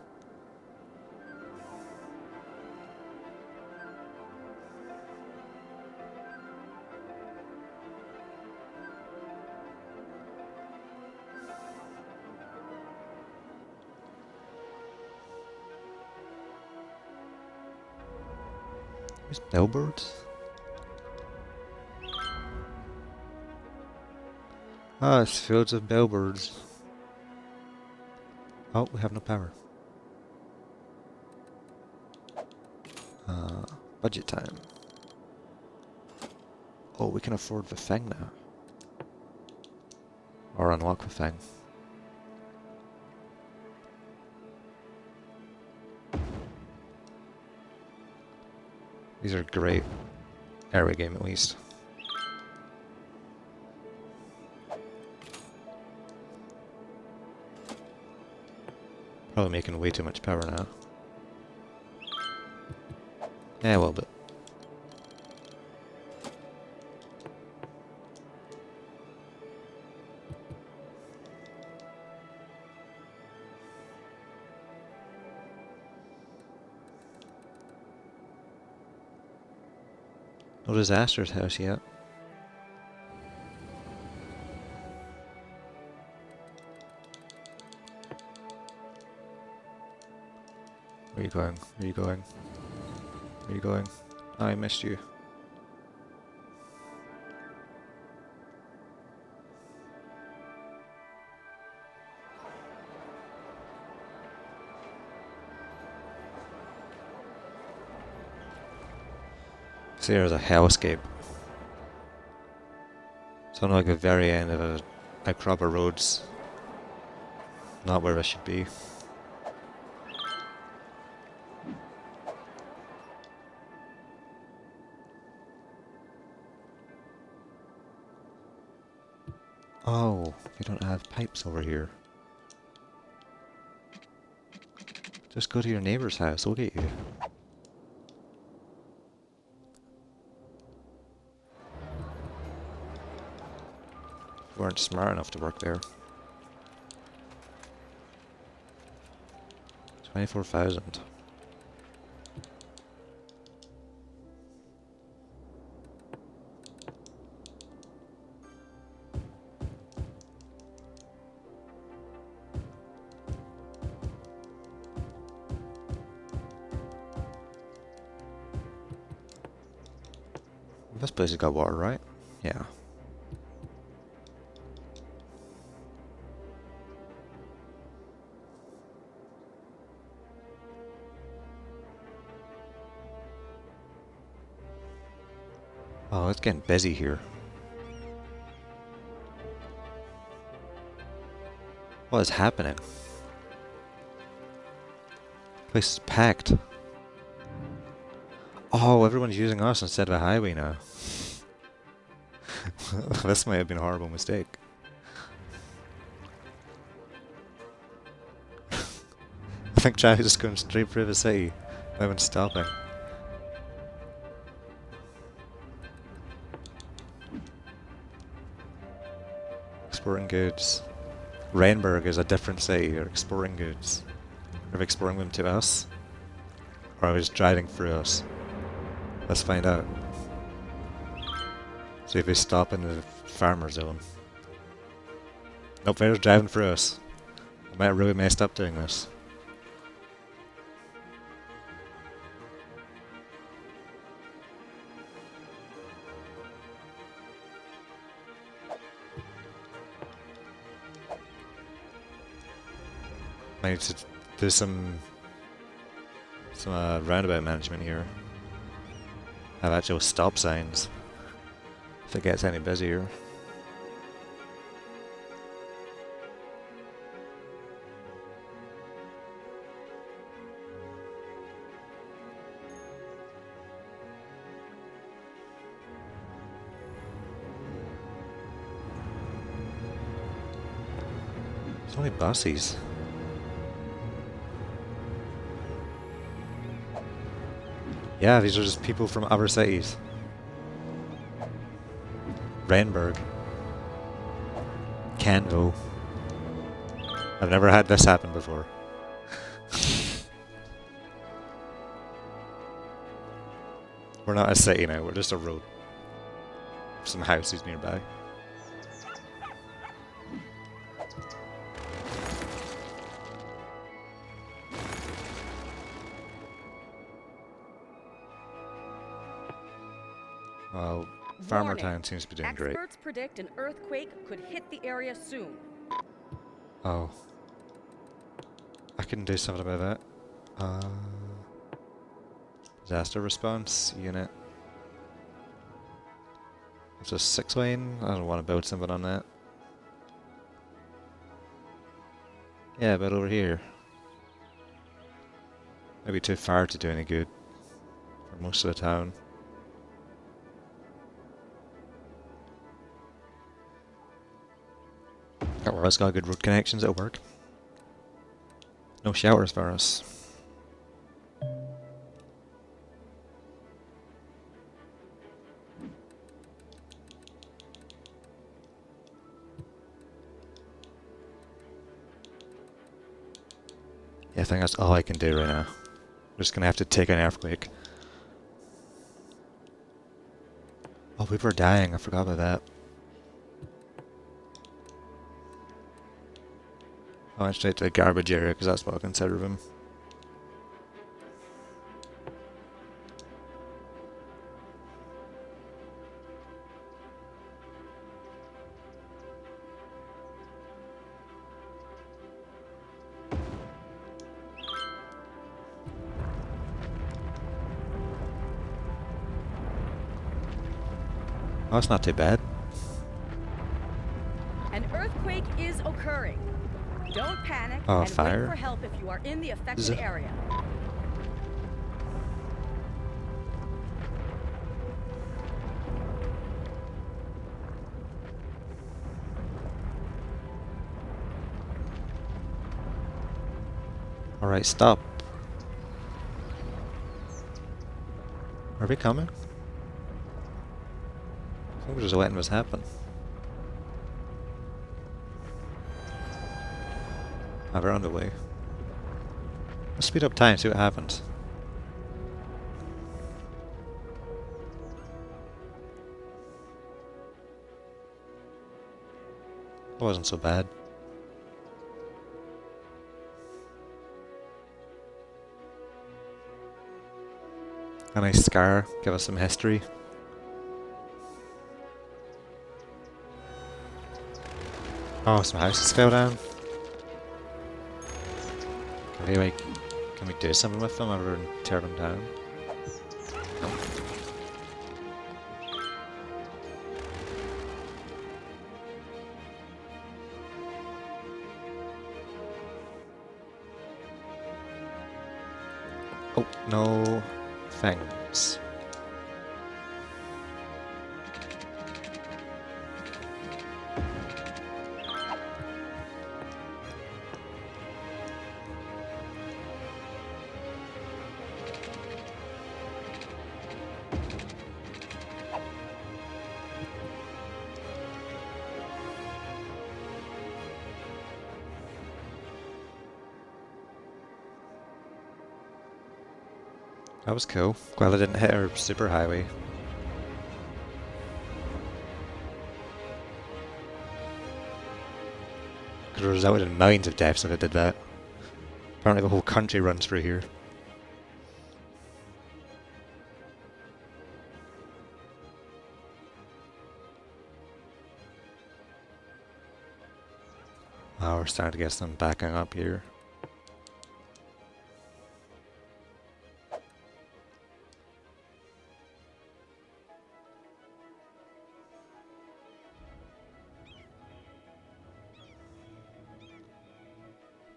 There's billboards? Ah, it's fields of billboards. Oh, we have no power. Budget time. Oh, we can afford the thing now. or unlock the thing. These are great area game at least. Probably making way too much power now. Yeah, a little bit. No Disaster's house yet. Where are you going? Where are you going? Where are you going? Oh, I missed you. See, there's a hellscape. So I'm like the very end of a crop of roads. Not where I should be. Oh, you don't have pipes over here. Just go to your neighbor's house, look at you. You weren't smart enough to work there. 24,000. This place has got water, right? Yeah. Oh, it's getting busy here. What is happening? Place is packed. Oh, everyone's using us instead of a highway now. This might have been a horrible mistake. I think Chad is just going straight through the city. No one's stopping. Exporting goods. Rainburg is a different city. They're exporting goods. Are they exporting them to us? Or are they just driving through us? Let's find out. See if they stop in the farmer zone. Nope, they're just driving through us. I might have really messed up doing this. I need to do some roundabout management here. Have actual stop signs. If it gets any busier. There's only buses. Yeah, these are just people from other cities. Rainburg. Canville. I've never had this happen before. We're not a city now, we're just a road. Some houses nearby. Well, Farmer Town seems to be doing great. Experts predict an earthquake could hit the area soon. Oh. I can do something about that. Disaster response unit. It's a 6-lane. I don't want to build something on that. Yeah, but over here. Maybe too far to do any good for most of the town. Oh, well, it's got good road connections at work. No showers for us. Yeah, I think that's all I can do right now. I'm just gonna have to take an earthquake. Oh, people are dying. I forgot about that. I went straight to the garbage area because that's what I consider them. Oh, it's not too bad. An earthquake is occurring. Don't panic Oh, and fire. wait for help if you are in the affected area. Alright, stop. Are we coming? I think we're just letting this happen. Oh, we're on the way. Let's speed up time, see what happens. It wasn't so bad. A nice scar, give us some history. Oh, some houses fell down. Can we do something with them or tear them down? Oh, no things. That was cool. Glad I didn't hit our super highway. Could have resulted in millions of deaths if it did that. Apparently the whole country runs through here. Oh, we're starting to get some backing up here.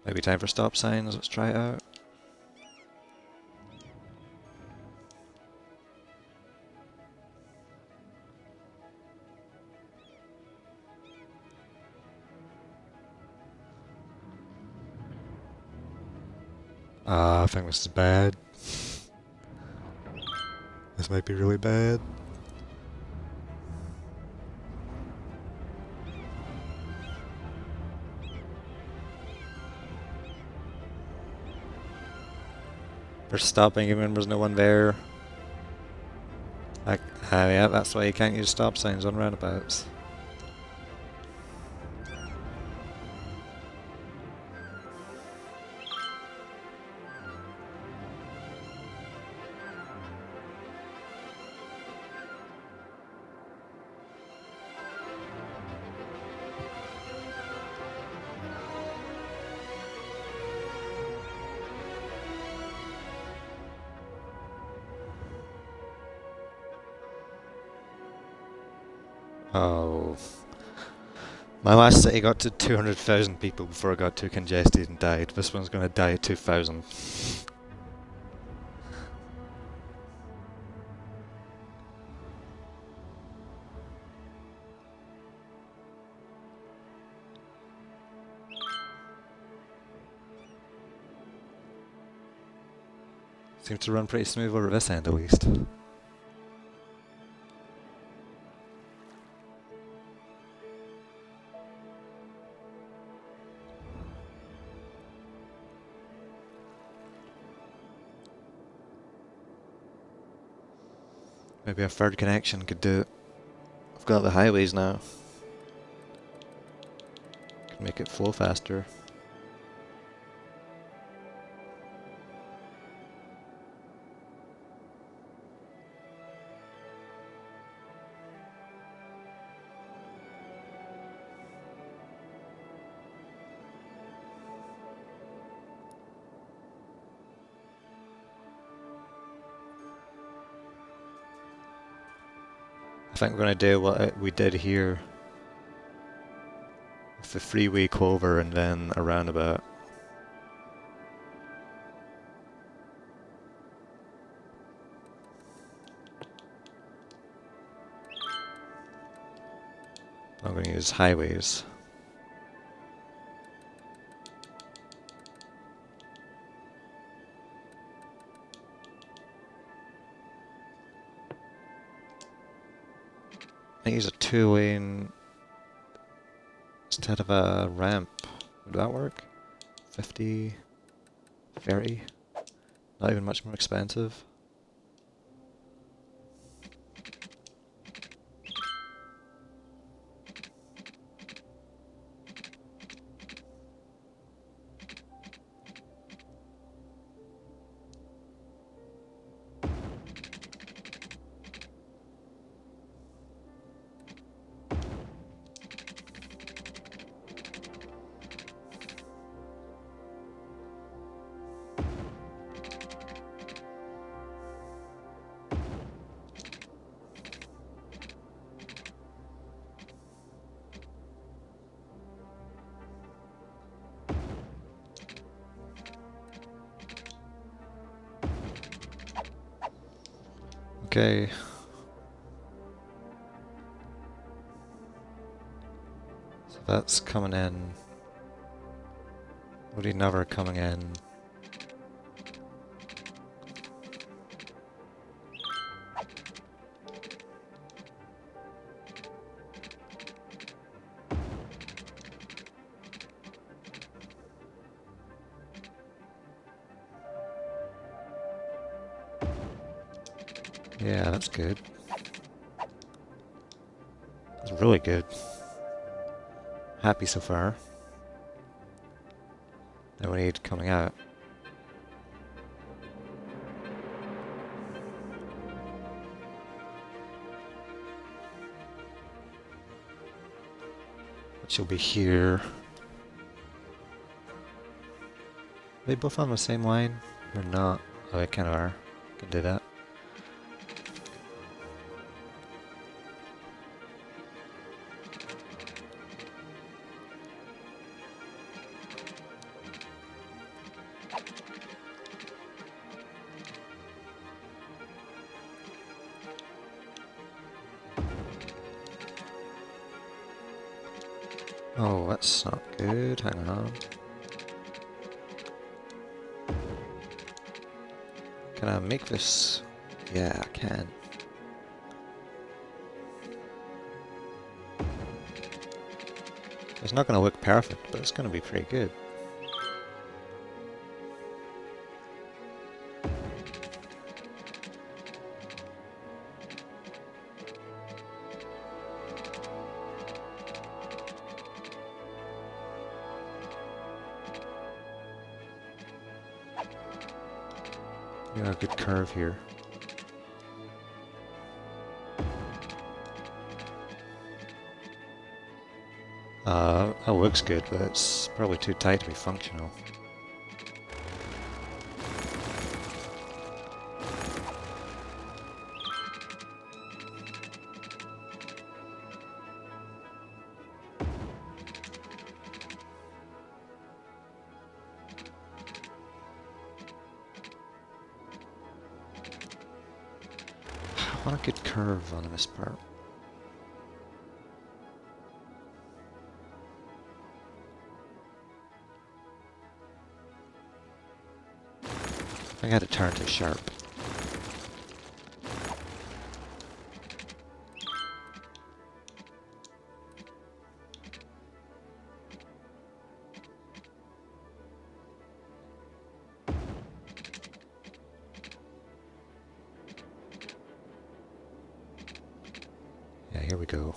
Maybe time for stop signs, let's try it out. I think this is bad. This might be really bad. We're stopping even when there's no one there. Like, yeah, that's why you can't use stop signs on roundabouts. Oh. My last city got to 200,000 people before it got too congested and died. This one's gonna die at 2,000. Seems to run pretty smooth over this end at least. Maybe a third connection could do it. I've got the highways now. Can make it flow faster. I think we're going to do what we did here with the freeway clover and then a roundabout. I'm going to use highways. I use a 2-lane instead of a ramp. Would that work? 50, 30? Not even much more expensive. Okay. So that's coming in. Woody never coming in. Yeah, that's good. That's really good. Happy so far. Now we need coming out. Which will be here. Are they both on the same line? Or not? Oh, they kind of are. Can do that. Oh, that's not good. Hang on. Can I make this? Yeah, I can. It's not going to look perfect, but it's going to be pretty good. You got a good curve here. That looks good, but it's probably too tight to be functional. I want a good curve on this part. I had to turn to sharp. Yeah, here we go.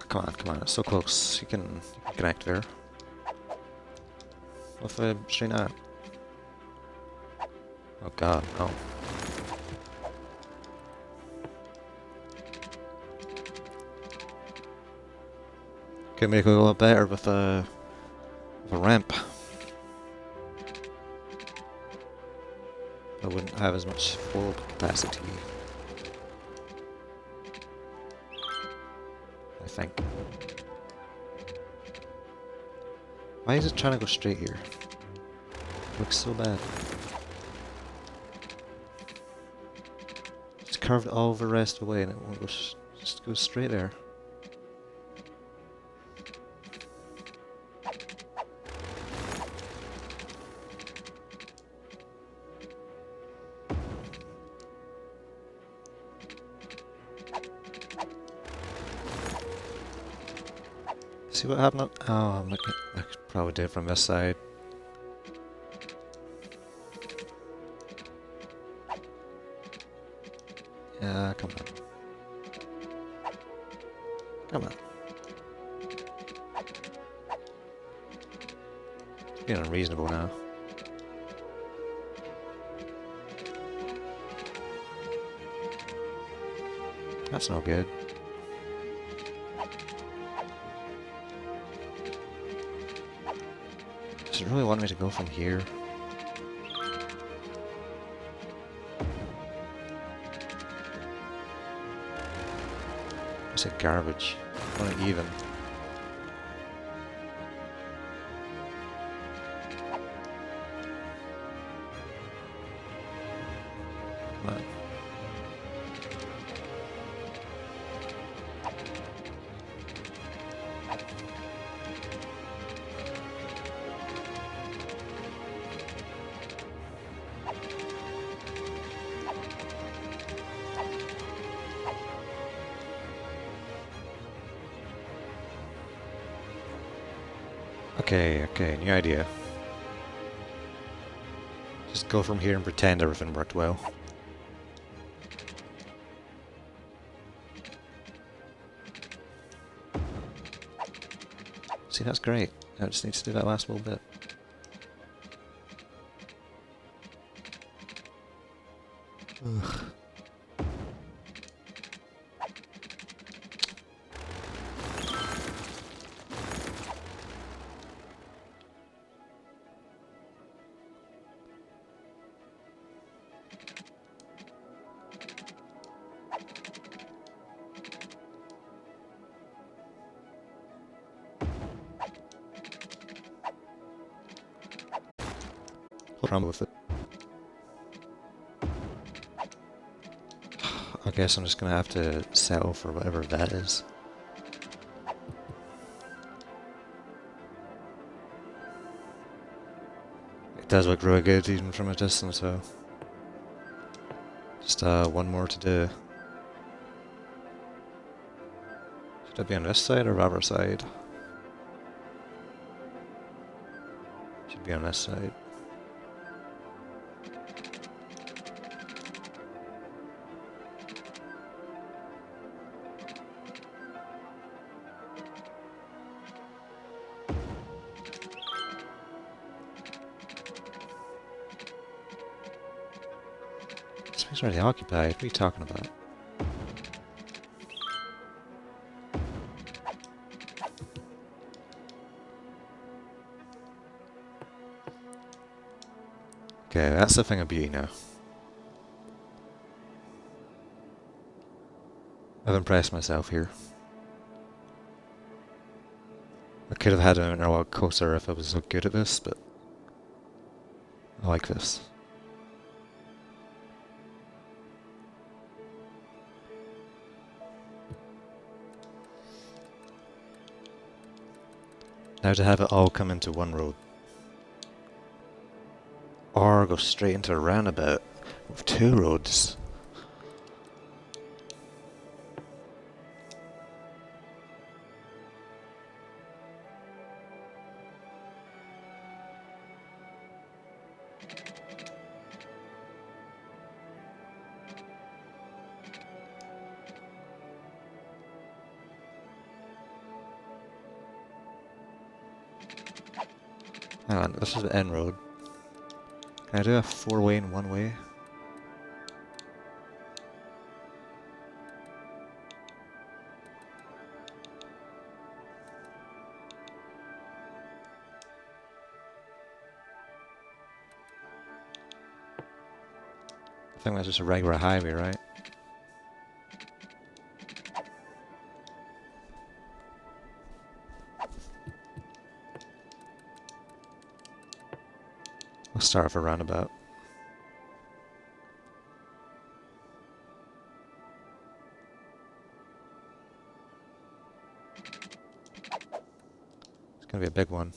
Come on, come on, it's so close. You can connect there. What if I straighten out? Oh god, no. Could make it a lot better with a ramp. I wouldn't have as much full capacity. I think. Why is it trying to go straight here? It looks so bad. It's curved all the rest of the way and it won't go just go straight there. See what happened? Oh, I could probably do it from this side. Yeah, come on. Come on. It's being unreasonable now. That's no good. Does it really want me to go from here? It's like garbage. I want it even. Come on. Okay, new idea. Just go from here and pretend everything worked well. See, that's great. Now it just needs to do that last little bit. Ugh. Problem with it. I guess I'm just gonna have to settle for whatever that is. It does look really good even from a distance, so just one more to do. Should I be on this side or the other side? Should be on this side. Space already occupied. What are you talking about? Okay, that's the thing of beauty now. I've impressed myself here. I could have had an a lot closer if I was so good at this, but I like this. Now to have it all come into one road. Or go straight into a roundabout with two roads. Hang on, this is the end road. Can I do a four-way and one-way? I think that's just a regular highway, right? We'll start with a roundabout. It's gonna be a big one.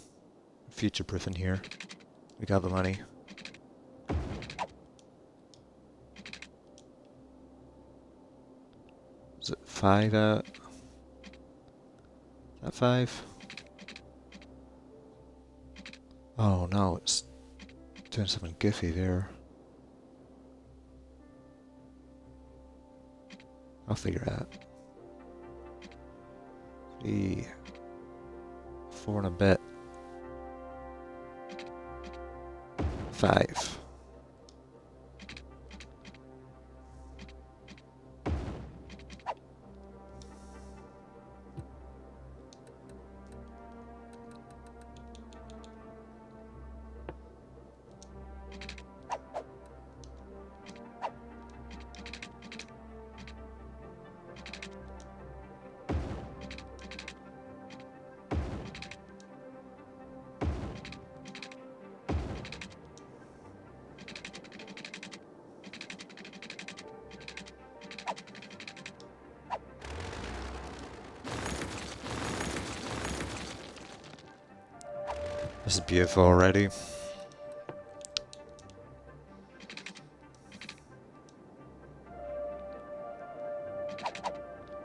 Future-proof in here. We got the money. Is it 5 out? Is that 5? Oh no, it's doing something goofy there. I'll figure it out. 3, 4 and a bit. 5. This is beautiful already.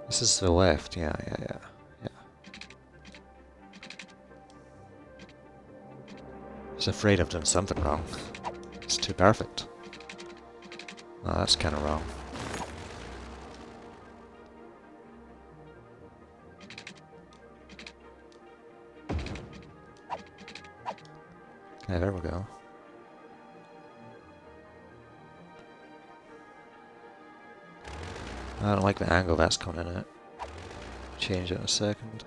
This is the left, yeah. Just afraid I've done something wrong. It's too perfect. Oh, that's kind of wrong. Okay, there we go. I don't like the angle that's coming in it. Change it in a second.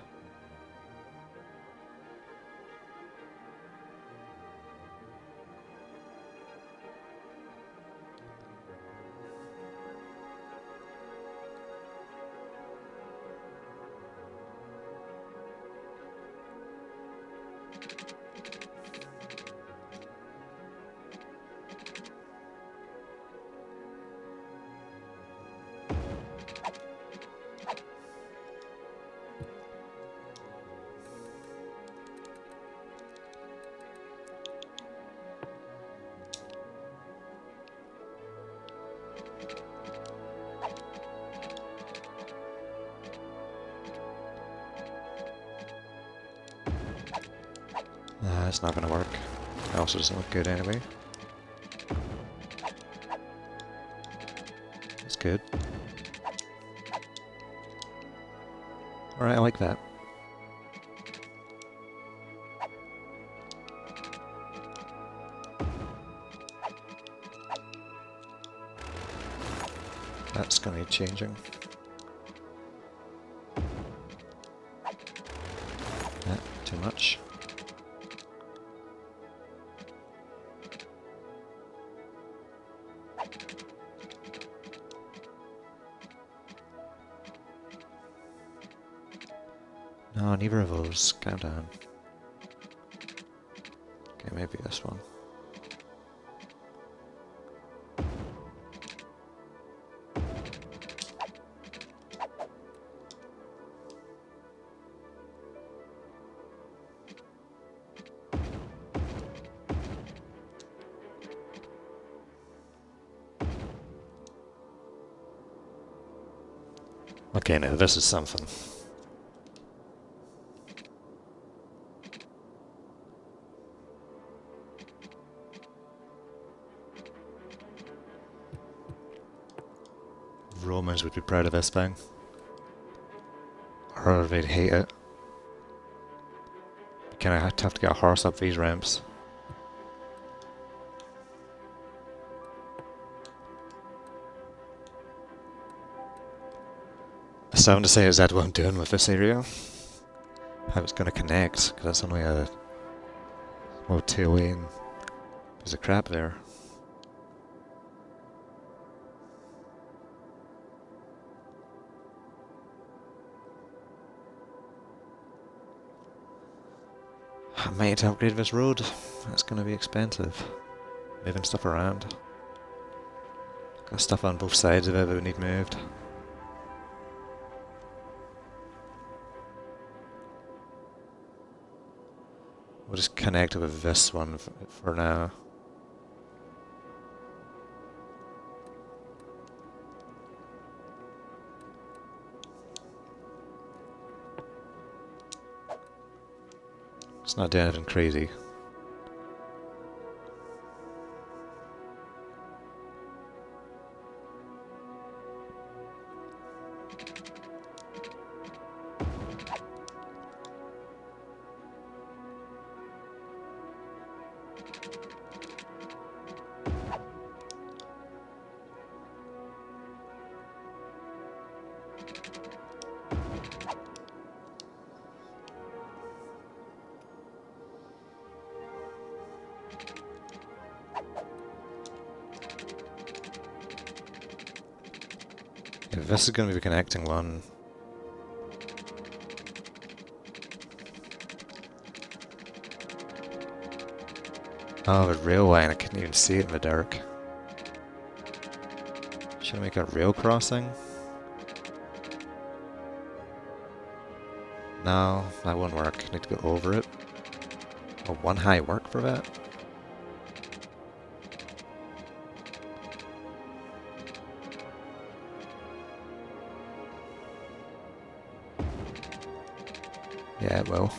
It's not gonna work. It also doesn't look good anyway. That's good. Alright, I like that. That's gonna need changing. Too much. No, neither of those. Countdown. Okay, maybe this one. Okay, now this is something. Romans would be proud of this thing. Or they'd hate it. Kind of have to get a horse up these ramps. I still want to say exactly what I'm doing with this area. How it's going to connect, because that's only a mode 2 away and there's a crap there. I might need to upgrade this road. That's going to be expensive. Moving stuff around. Got stuff on both sides of it that we need moved. We'll just connect it with this one for now. It's not doing anything crazy. Yeah, this is going to be the connecting one. Oh, the rail line, I couldn't even see it in the dark. Should I make a rail crossing? No, that won't work. I need to go over it. Will one high work for that? Yeah, it will.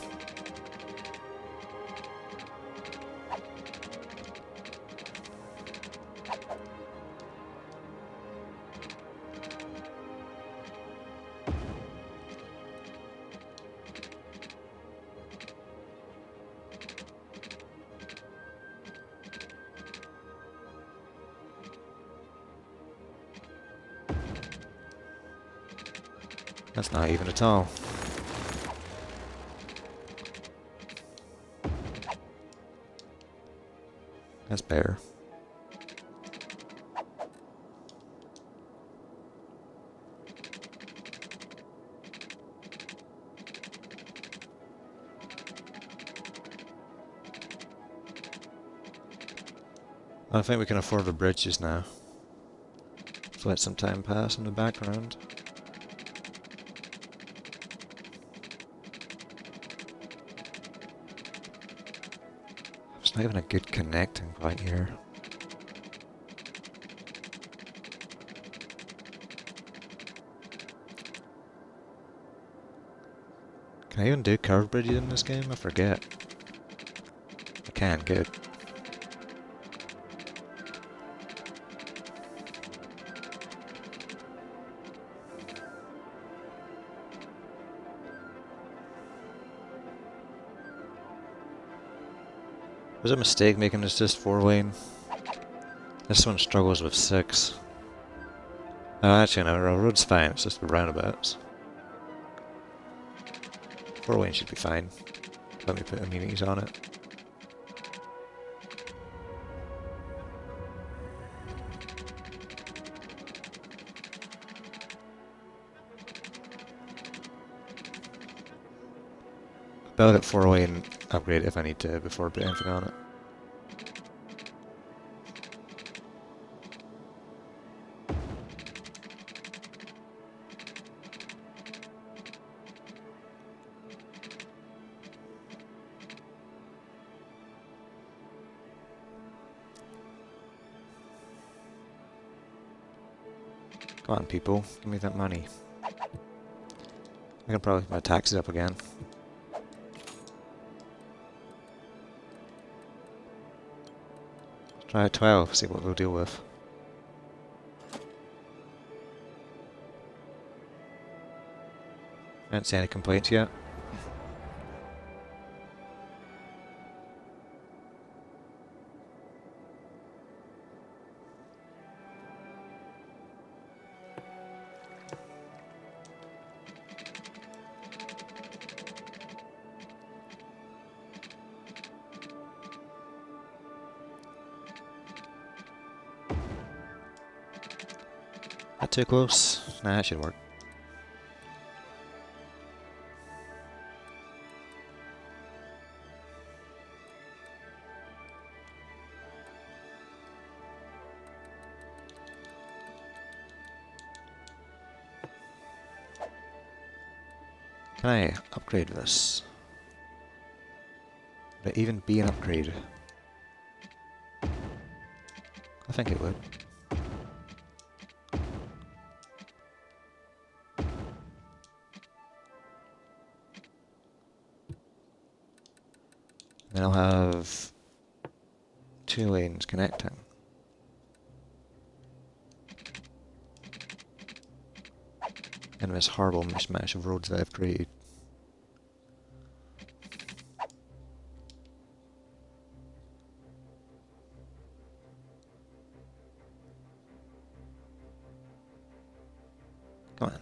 That's not even at all. That's better. I think we can afford the bridges now. Let's let some time pass in the background. There's not even a good connecting point here. Can I even do curved bridges in this game? I forget. I can, good. Was it a mistake making this just 4-lane? This one struggles with 6. Oh, actually no, the road's fine, it's just the roundabouts. 4-lane should be fine. Let me put amenities on it. build it 4-way and upgrade it if I need to before putting anything on it. Come on, people, give me that money. I can probably put my taxes up again. Try at 12, see what we'll deal with. I don't see any complaints yet. Not too close. Nah, that should work. Can I upgrade this? Would it even be an upgrade? I think it would. Then I'll have 2 lanes connecting. And this horrible mishmash of roads that I've created. Come on.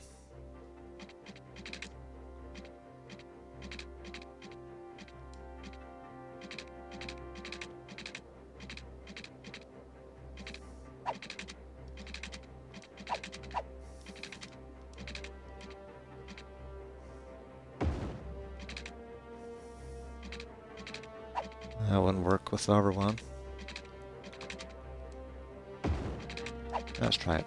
That wouldn't work with the other one. Let's try it.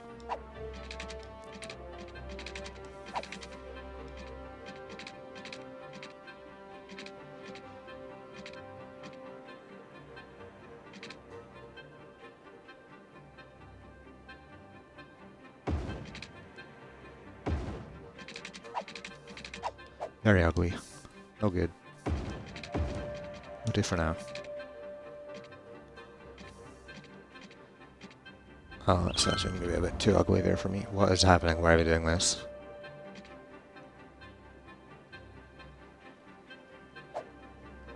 Very ugly. No good. We'll do for now. Oh, that's going to be a bit too ugly there for me. What is happening? Why are we doing this?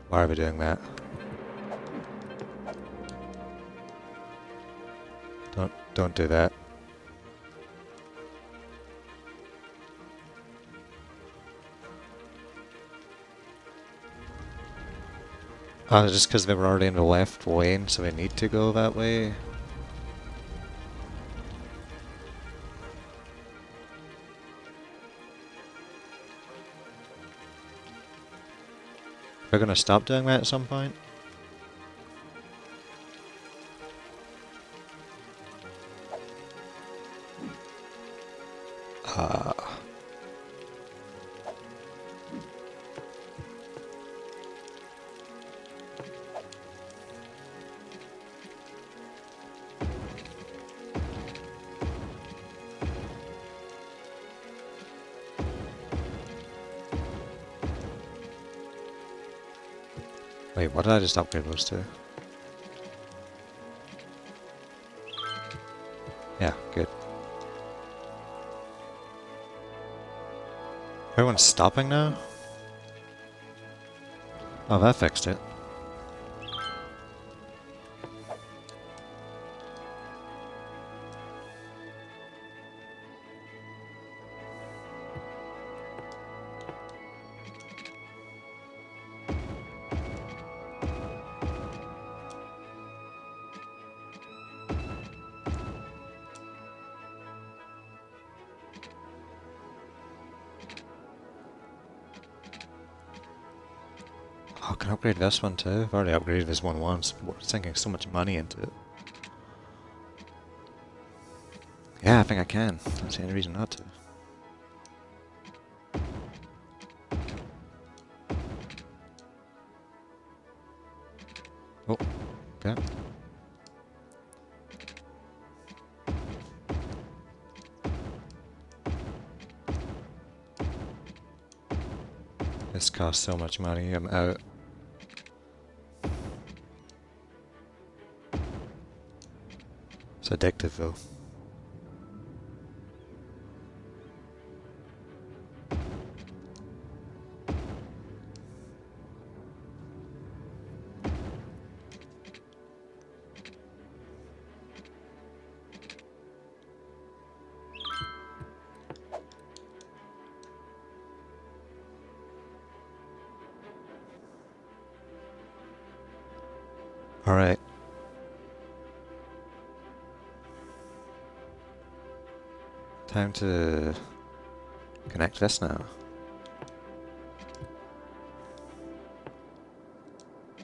Why are we doing that? Don't do that. Oh, just because they were already in the left lane, so we need to go that way? We're gonna stop doing that at some point? Wait, what did I just upgrade those to? Yeah, good. Everyone's stopping now? Oh, that fixed it. Oh, I can upgrade this one too. I've already upgraded this one once. We're sinking so much money into it. Yeah, I think I can. I don't see any reason not to. Oh, okay. This costs so much money, I'm out. It's addictive though. Alright. Time to connect this now.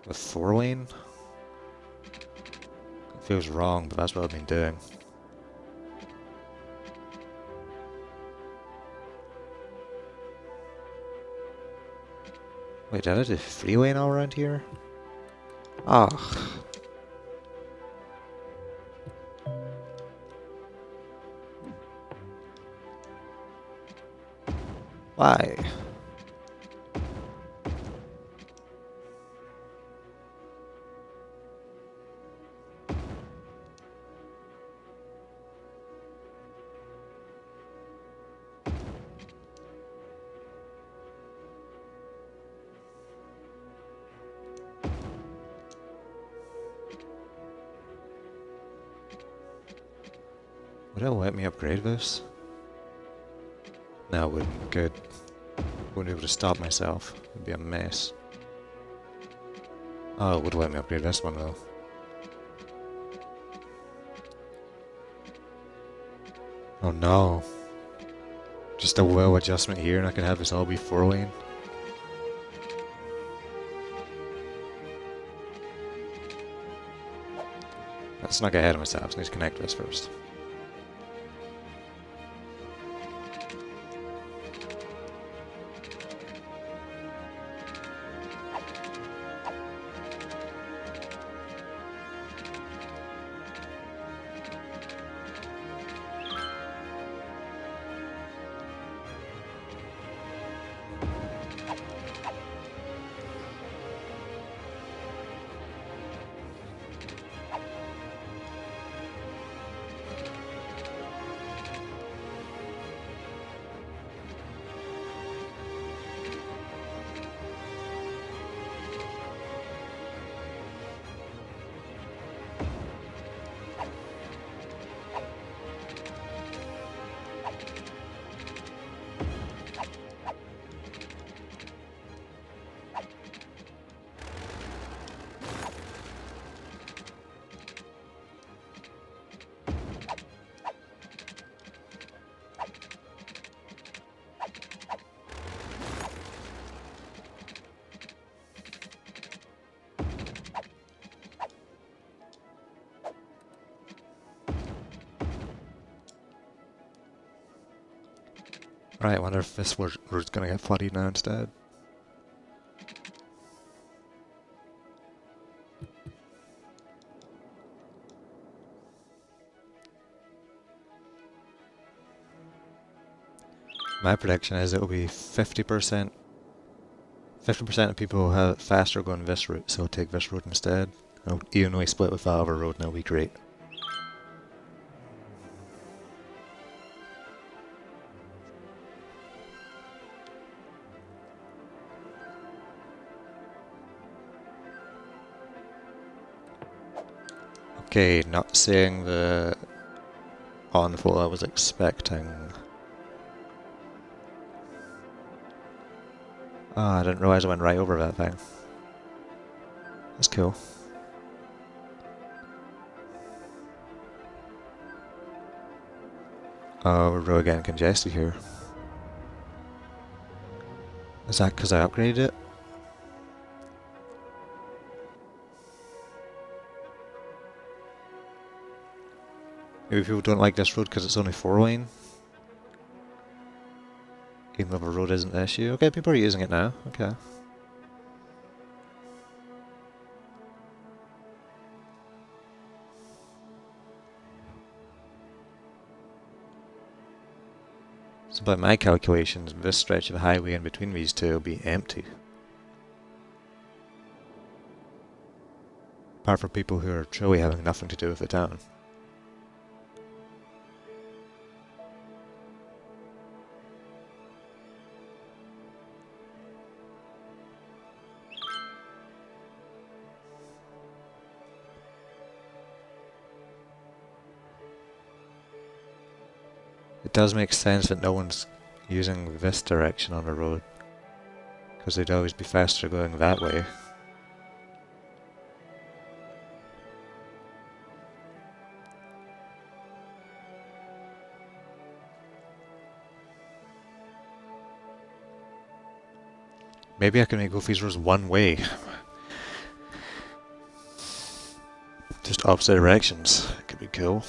With 4-lane? It feels wrong, but that's what I've been doing. Wait, did I do 3-lane all around here? Ah. Why? Would it let me upgrade this? No, it wouldn't. Good. Wouldn't be able to stop myself. It'd be a mess. Oh, it would let me upgrade this one though. Oh no. Just a wheel adjustment here and I can have this all be 4-lane. Let's not get ahead of myself. Let's connect this first. Right, I wonder if this road's gonna get flooded now instead. My prediction is it'll be 50%. 50% of people will have it faster going this route, so take this road instead. It'll evenly split with that other road and it'll be great. Okay, not seeing the onfall I was expecting. Ah, I didn't realize I went right over that thing. That's cool. Oh, we're really getting congested here. Is that because I upgraded it? Maybe people don't like this road because it's only 4-lane. Even though the road isn't the issue. Okay, people are using it now. Okay. So by my calculations, this stretch of highway in between these two will be empty. Apart from people who are truly having nothing to do with the town. It does make sense that no one's using this direction on the road, because they'd always be faster going that way. Maybe I can make both these roads one way. Just opposite directions. It could be cool.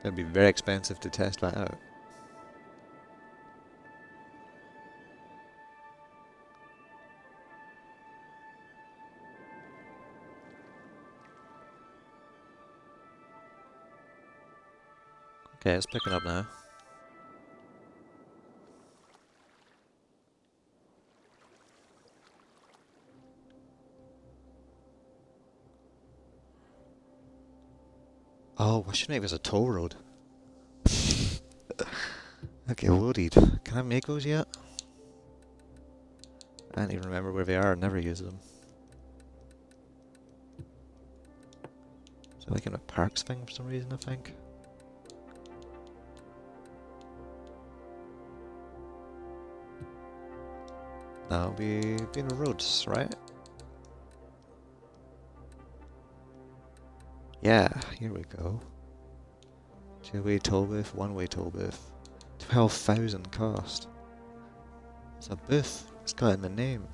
It'd be very expensive to test that out. Okay, it's picking up now. Oh, I should make this a toll road. Okay, loaded. Can I make those yet? I don't even remember where they are. I never use them. So like in a parks thing for some reason, I think. That'll be being roads, right? Yeah, here we go. 2-way toll booth, 1-way toll booth. 12,000 cost. It's a booth. It's got it in the name.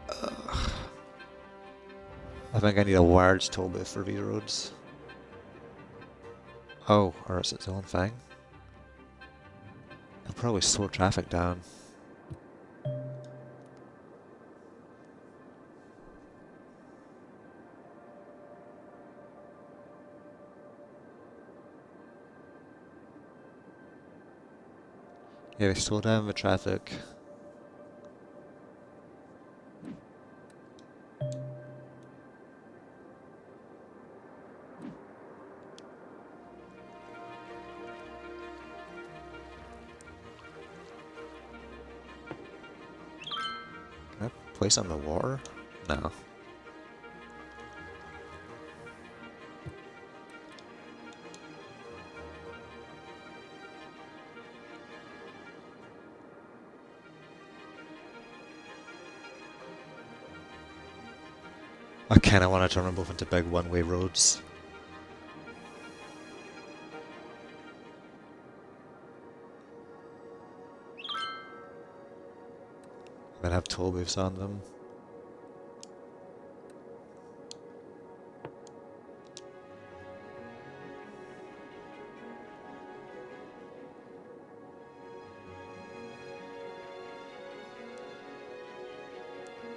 Ugh. I think I need a large toll booth for these roads. Oh, or it's its own thing. It'll probably slow traffic down. Yeah, we slow down the traffic. Can I place on the water? No. I kinda wanna turn them both into big one-way roads. Then have toll booths on them.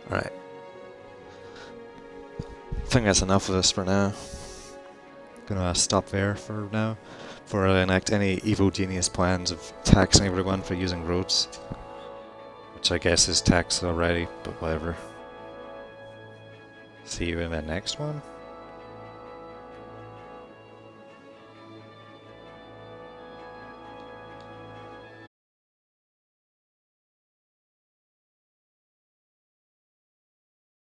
Alright. I think that's enough of this for now. Gonna stop there for now. Before I enact any evil genius plans of taxing everyone for using roads. Which I guess is taxed already, but whatever. See you in the next one.